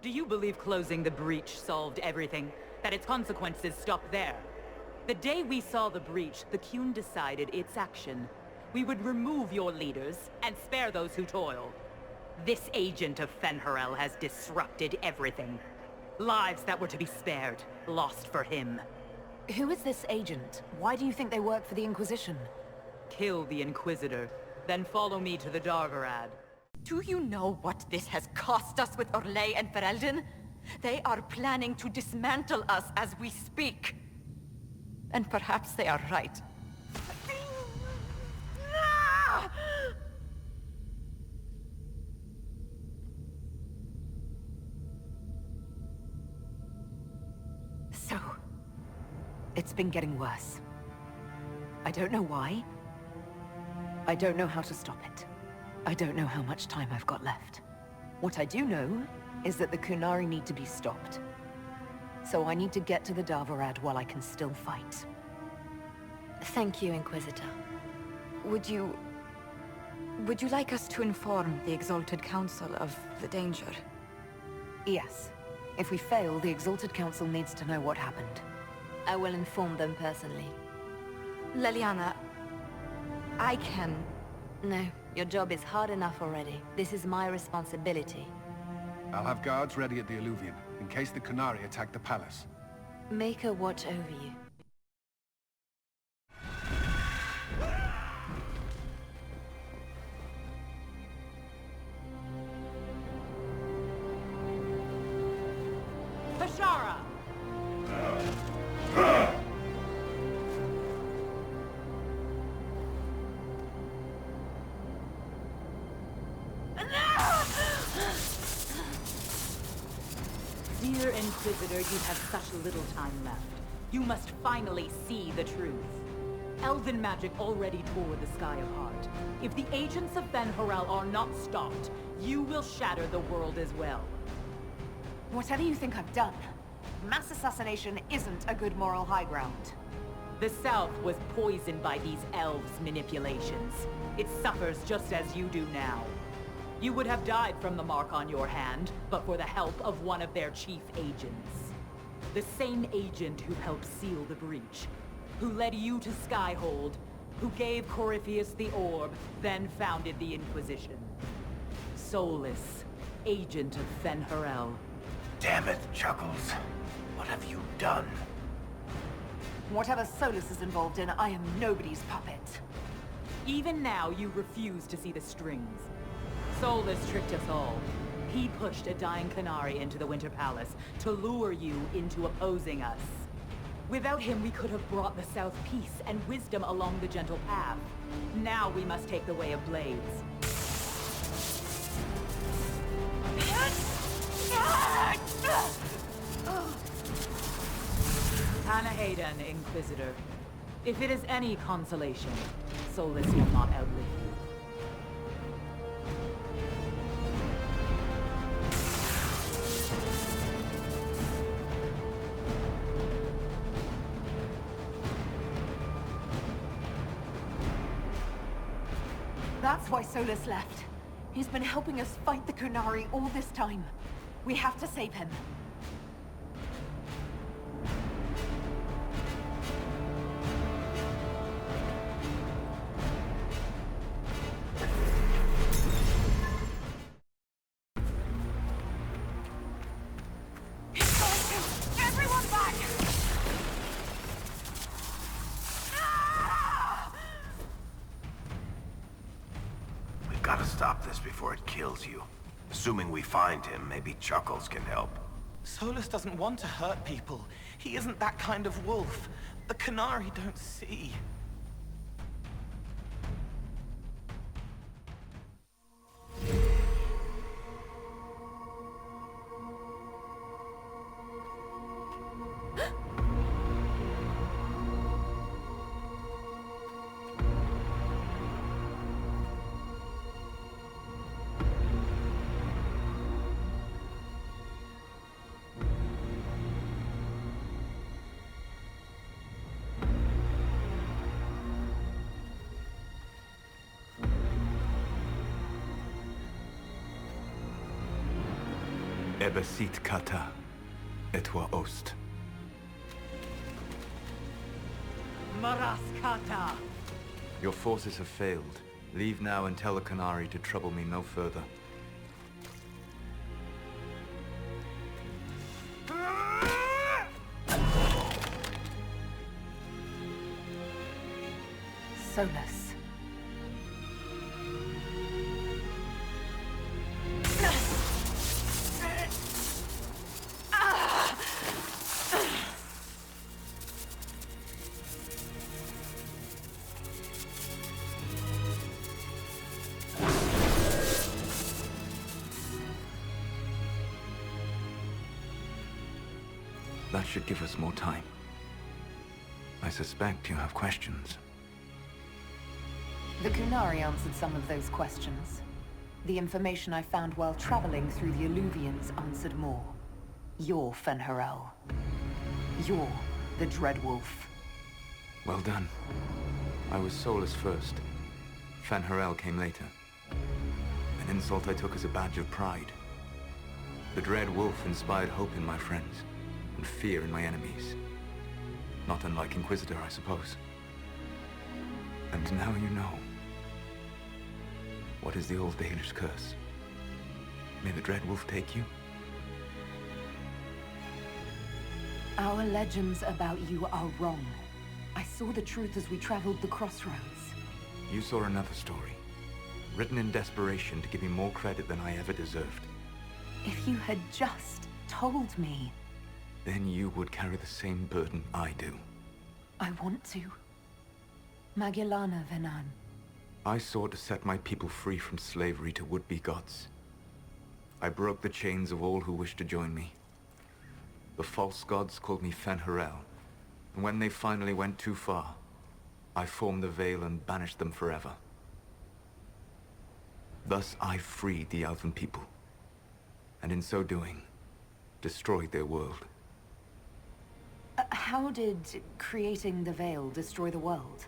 Do you believe closing the breach solved everything? That its consequences stopped there? The day we saw the breach, the Qun decided its action. We would remove your leaders and spare those who toil. This agent of Fen'Harel has disrupted everything. Lives that were to be spared, lost for him. Who is this agent? Why do you think they work for the Inquisition? Kill the Inquisitor, then follow me to the Dargarad. Do you know what this has cost us with Orlais and Ferelden? They are planning to dismantle us as we speak. And perhaps they are right. So, it's been getting worse. I don't know why. I don't know how to stop it. I don't know how much time I've got left. What I do know is that the Kunari need to be stopped. So I need to get to the Davarad while I can still fight. Thank you, Inquisitor. Would you like us to inform the Exalted Council of the danger? Yes. If we fail, the Exalted Council needs to know what happened. I will inform them personally. Leliana, I can... No, your job is hard enough already. This is my responsibility. I'll have guards ready at the Alluvion, in case the Kunari attack the palace. Make a watch over you. Pashara! Dear Inquisitor, you have such little time left. You must finally see the truth. Elven magic already tore the sky apart. If the agents of Fen'Harel are not stopped, you will shatter the world as well. Whatever you think I've done, mass assassination isn't a good moral high ground. The South was poisoned by these elves' manipulations. It suffers just as you do now. You would have died from the mark on your hand, but for the help of one of their chief agents. The same agent who helped seal the breach, who led you to Skyhold, who gave Corypheus the orb, then founded the Inquisition. Solus, agent of Fen'Harel. Damn it, Chuckles. What have you done? Whatever Solus is involved in, I am nobody's puppet. Even now, you refuse to see the strings. Solus tricked us all. He pushed a dying Kunari into the Winter Palace to lure you into opposing us. Without him, we could have brought the South peace and wisdom along the gentle path. Now we must take the way of blades. Hannah Hayden, Inquisitor. If it is any consolation, Solus will not outlive you. That's why Solus left. He's been helping us fight the Kunari all this time. We have to save him. He's going to! Everyone back! We've got to stop this before it kills you. Assuming we find him, maybe Chuckles can help. Solus doesn't want to hurt people. He isn't that kind of wolf. The Kunari don't see. Ebesit kata, etwa ost. Maraskata! Your forces have failed. Leave now and tell the Kunari to trouble me no further. Solus. That should give us more time. I suspect you have questions. The Kunari answered some of those questions. The information I found while traveling through the Alluvians answered more. You're Fen'Harel. You're the Dread Wolf. Well done. I was Solus first. Fen'Harel came later. An insult I took as a badge of pride. The Dread Wolf inspired hope in my friends, and fear in my enemies. Not unlike Inquisitor, I suppose. And now you know. What is the old Dalish curse? May the Dread Wolf take you? Our legends about you are wrong. I saw the truth as we traveled the crossroads. You saw another story, written in desperation to give me more credit than I ever deserved. If you had just told me... Then you would carry the same burden I do. I want to. Magellana Venan. I sought to set my people free from slavery to would-be gods. I broke the chains of all who wished to join me. The false gods called me Fen'Harel, and when they finally went too far, I formed the Veil and banished them forever. Thus I freed the Elven people, and in so doing, destroyed their world. How did creating the Veil destroy the world?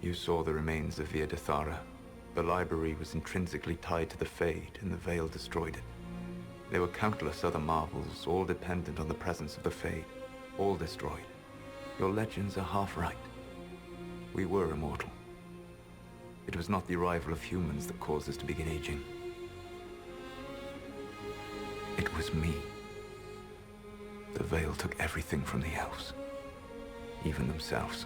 You saw the remains of Via de Thara. The library was intrinsically tied to the Fade, and the Veil destroyed it. There were countless other marvels, all dependent on the presence of the Fade, all destroyed. Your legends are half right. We were immortal. It was not the arrival of humans that caused us to begin aging. It was me. The Veil took everything from the elves, even themselves.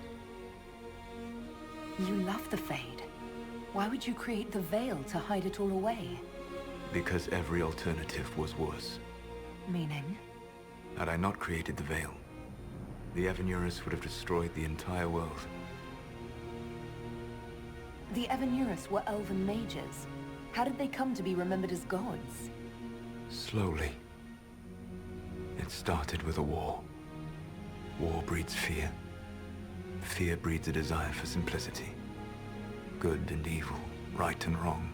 You love the Fade. Why would you create the Veil to hide it all away? Because every alternative was worse. Meaning? Had I not created the Veil, the Evanurus would have destroyed the entire world. The Evanurus were elven mages. How did they come to be remembered as gods? Slowly. It started with a war. War breeds fear. Fear breeds a desire for simplicity. Good and evil, right and wrong,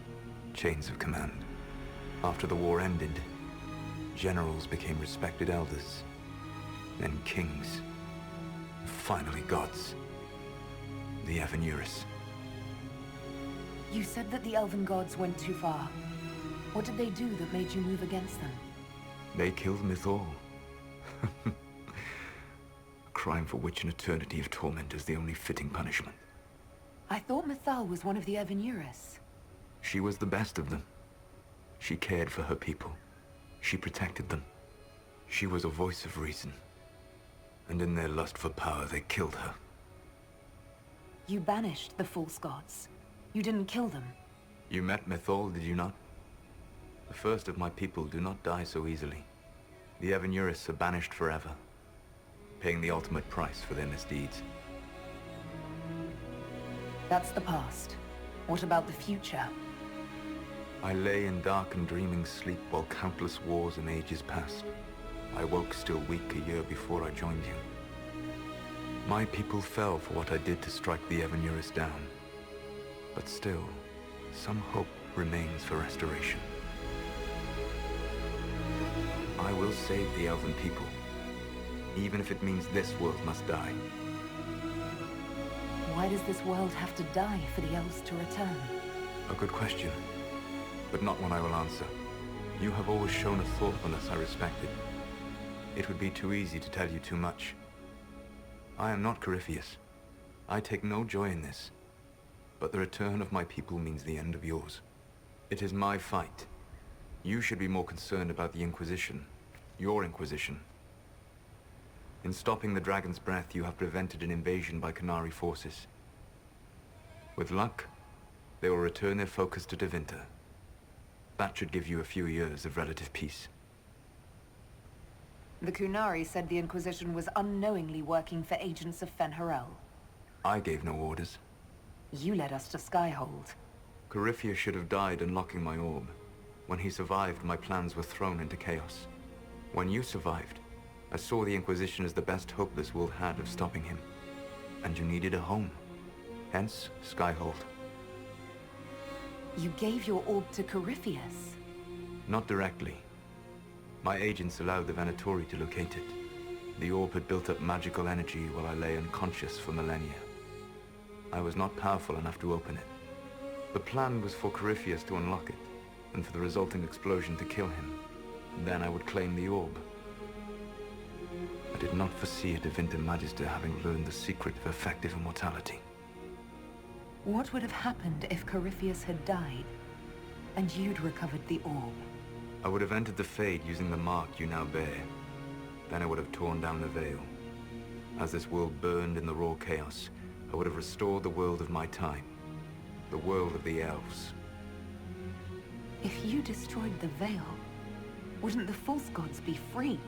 chains of command. After the war ended, generals became respected elders, then kings, and finally gods. The Evanurus. You said that the elven gods went too far. What did they do that made you move against them? They killed Mythal. A crime for which an eternity of torment is the only fitting punishment. I thought Mythal was one of the Evanurus. She was the best of them. She cared for her people. She protected them. She was a voice of reason. And in their lust for power, they killed her. You banished the false gods. You didn't kill them. You met Mythal, did you not? The first of my people do not die so easily. The Evanurus are banished forever, paying the ultimate price for their misdeeds. That's the past. What about the future? I lay in dark and dreaming sleep while countless wars and ages passed. I woke still weak a year before I joined you. My people fell for what I did to strike the Evanurus down. But still, some hope remains for restoration. I will save the Elven people, even if it means this world must die. Why does this world have to die for the elves to return? A good question, but not one I will answer. You have always shown a thoughtfulness I respected. It would be too easy to tell you too much. I am not Corypheus. I take no joy in this. But the return of my people means the end of yours. It is my fight. You should be more concerned about the Inquisition. Your Inquisition. In stopping the Dragon's Breath, you have prevented an invasion by Qunari forces. With luck, they will return their focus to Tevinter. That should give you a few years of relative peace. The Qunari said the Inquisition was unknowingly working for agents of Fen'Harel. I gave no orders. You led us to Skyhold. Corypheus should have died unlocking my orb. When he survived, my plans were thrown into chaos. When you survived, I saw the Inquisition as the best hope this world had of stopping him. And you needed a home. Hence, Skyhold. You gave your orb to Corypheus? Not directly. My agents allowed the Venatori to locate it. The orb had built up magical energy while I lay unconscious for millennia. I was not powerful enough to open it. The plan was for Corypheus to unlock it, and for the resulting explosion to kill him. Then I would claim the orb. I did not foresee a Divinity Magister having learned the secret of effective immortality. What would have happened if Corypheus had died, and you'd recovered the orb? I would have entered the Fade using the mark you now bear. Then I would have torn down the veil. As this world burned in the raw chaos, I would have restored the world of my time. The world of the elves. If you destroyed the veil, wouldn't the false gods be freed?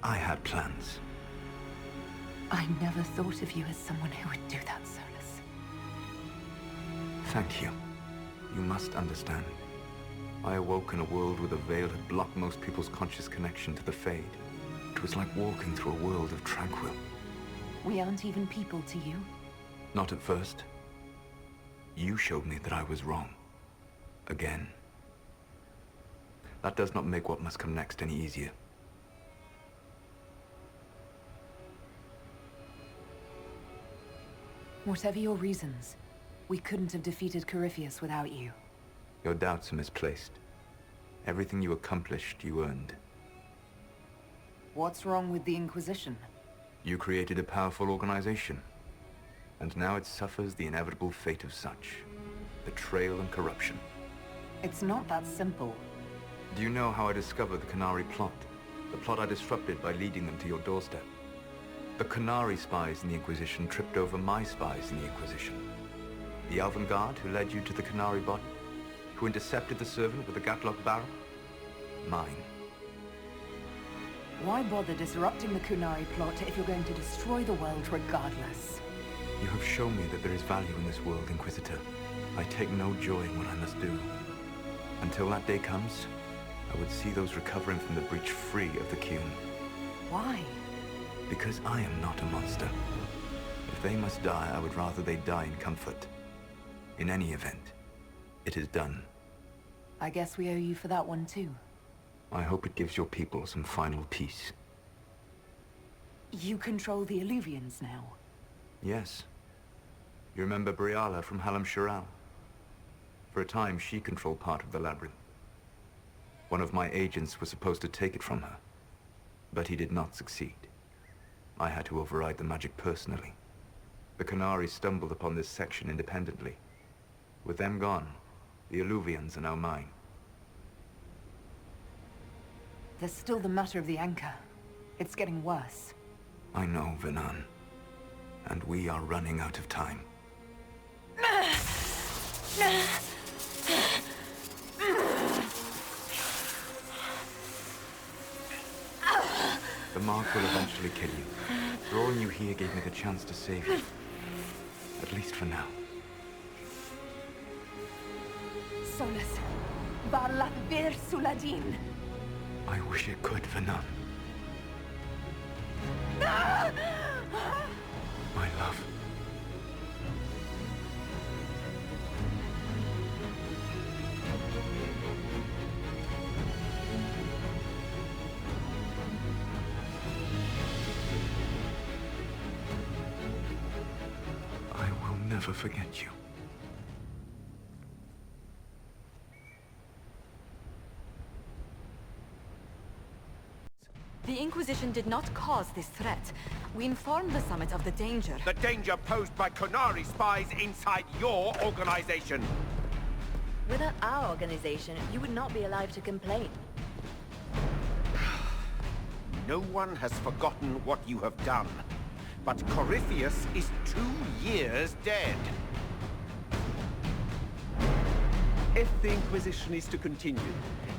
I had plans. I never thought of you as someone who would do that, Solus. Thank you. You must understand. I awoke in a world where the veil had blocked most people's conscious connection to the Fade. It was like walking through a world of tranquil. We aren't even people to you? Not at first. You showed me that I was wrong. Again. That does not make what must come next any easier. Whatever your reasons, we couldn't have defeated Corypheus without you. Your doubts are misplaced. Everything you accomplished, you earned. What's wrong with the Inquisition? You created a powerful organization. And now it suffers the inevitable fate of such. Betrayal and corruption. It's not that simple. Do you know how I discovered the Canary plot? The plot I disrupted by leading them to your doorstep. The Canary spies in the Inquisition tripped over my spies in the Inquisition. The Elven Guard who led you to the Canary body? Who intercepted the servant with the gatlock barrel? Mine. Why bother disrupting the Kunari plot if you're going to destroy the world regardless? You have shown me that there is value in this world, Inquisitor. I take no joy in what I must do. Until that day comes, I would see those recovering from the breach free of the Qun. Why? Because I am not a monster. If they must die, I would rather they die in comfort. In any event, it is done. I guess we owe you for that one too. I hope it gives your people some final peace. You control the Illuvians now? Yes. You remember Briala from Halam-Shiral? For a time, she controlled part of the labyrinth. One of my agents was supposed to take it from her, but he did not succeed. I had to override the magic personally. The Canary stumbled upon this section independently. With them gone, the Illuvians are now mine. There's still the matter of the anchor. It's getting worse. I know, Venan. And we are running out of time. The mark will eventually kill you. Drawing you here gave me the chance to save you. At least for now. Solus, Barlat Bir Suladin. I wish it could, Venan. My love. I will never forget you. The Inquisition did not cause this threat. We informed the Summit of the danger. The danger posed by Canary spies inside your organization. Without our organization, you would not be alive to complain. No one has forgotten what you have done. But Corypheus is 2 years dead. If the Inquisition is to continue,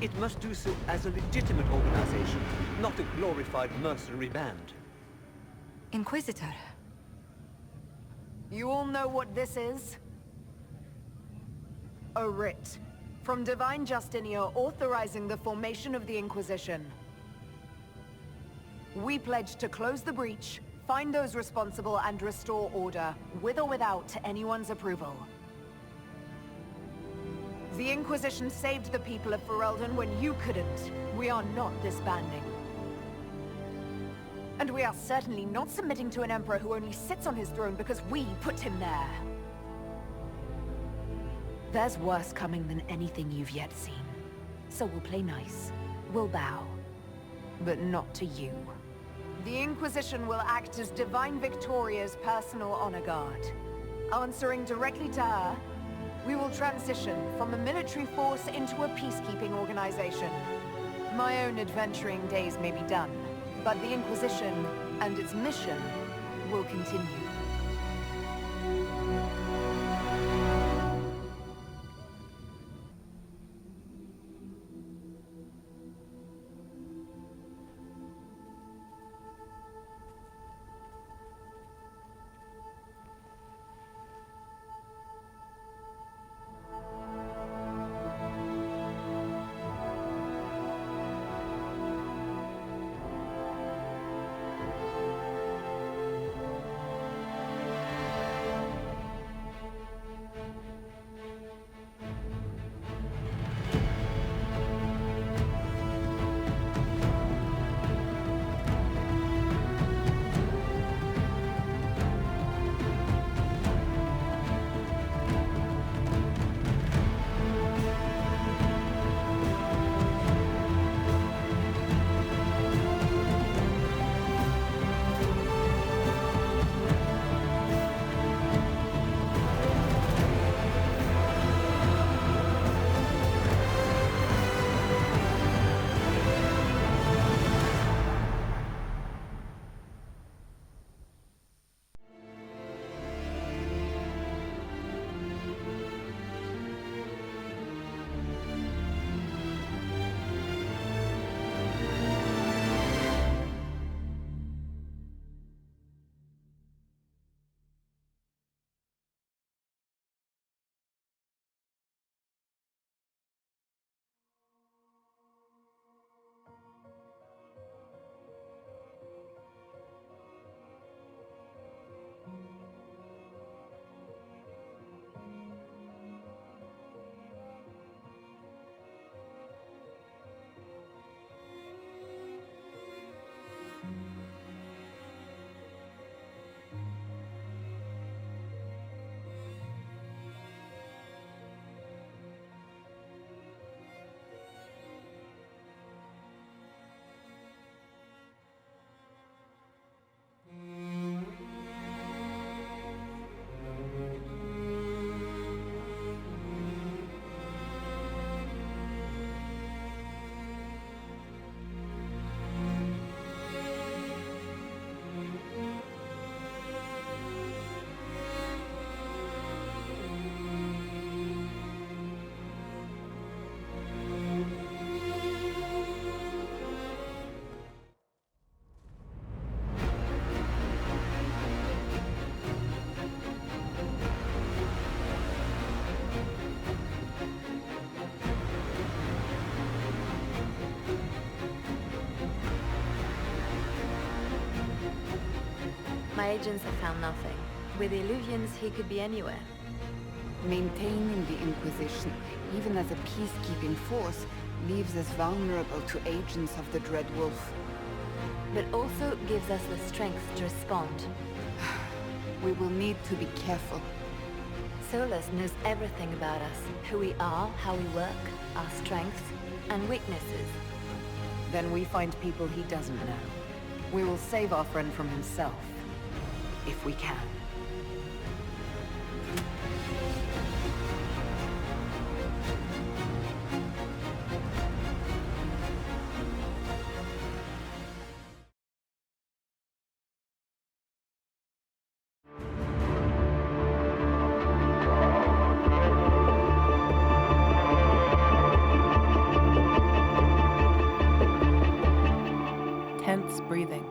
it must do so as a legitimate organization, not a glorified mercenary band. Inquisitor. You all know what this is? A writ. From Divine Justinia authorizing the formation of the Inquisition. We pledge to close the breach, find those responsible, and restore order, with or without anyone's approval. The Inquisition saved the people of Ferelden when you couldn't. We are not disbanding. And we are certainly not submitting to an emperor who only sits on his throne because we put him there. There's worse coming than anything you've yet seen. So we'll play nice. We'll bow. But not to you. The Inquisition will act as Divine Victoria's personal honor guard. Answering directly to her, we will transition from a military force into a peacekeeping organization. My own adventuring days may be done, but the Inquisition and its mission will continue. My agents have found nothing. With the illusions, he could be anywhere. Maintaining the Inquisition, even as a peacekeeping force, leaves us vulnerable to agents of the Dread Wolf. But also gives us the strength to respond. We will need to be careful. Solus knows everything about us. Who we are, how we work, our strengths and weaknesses. Then we find people he doesn't know. We will save our friend from himself. If we can. Tense breathing.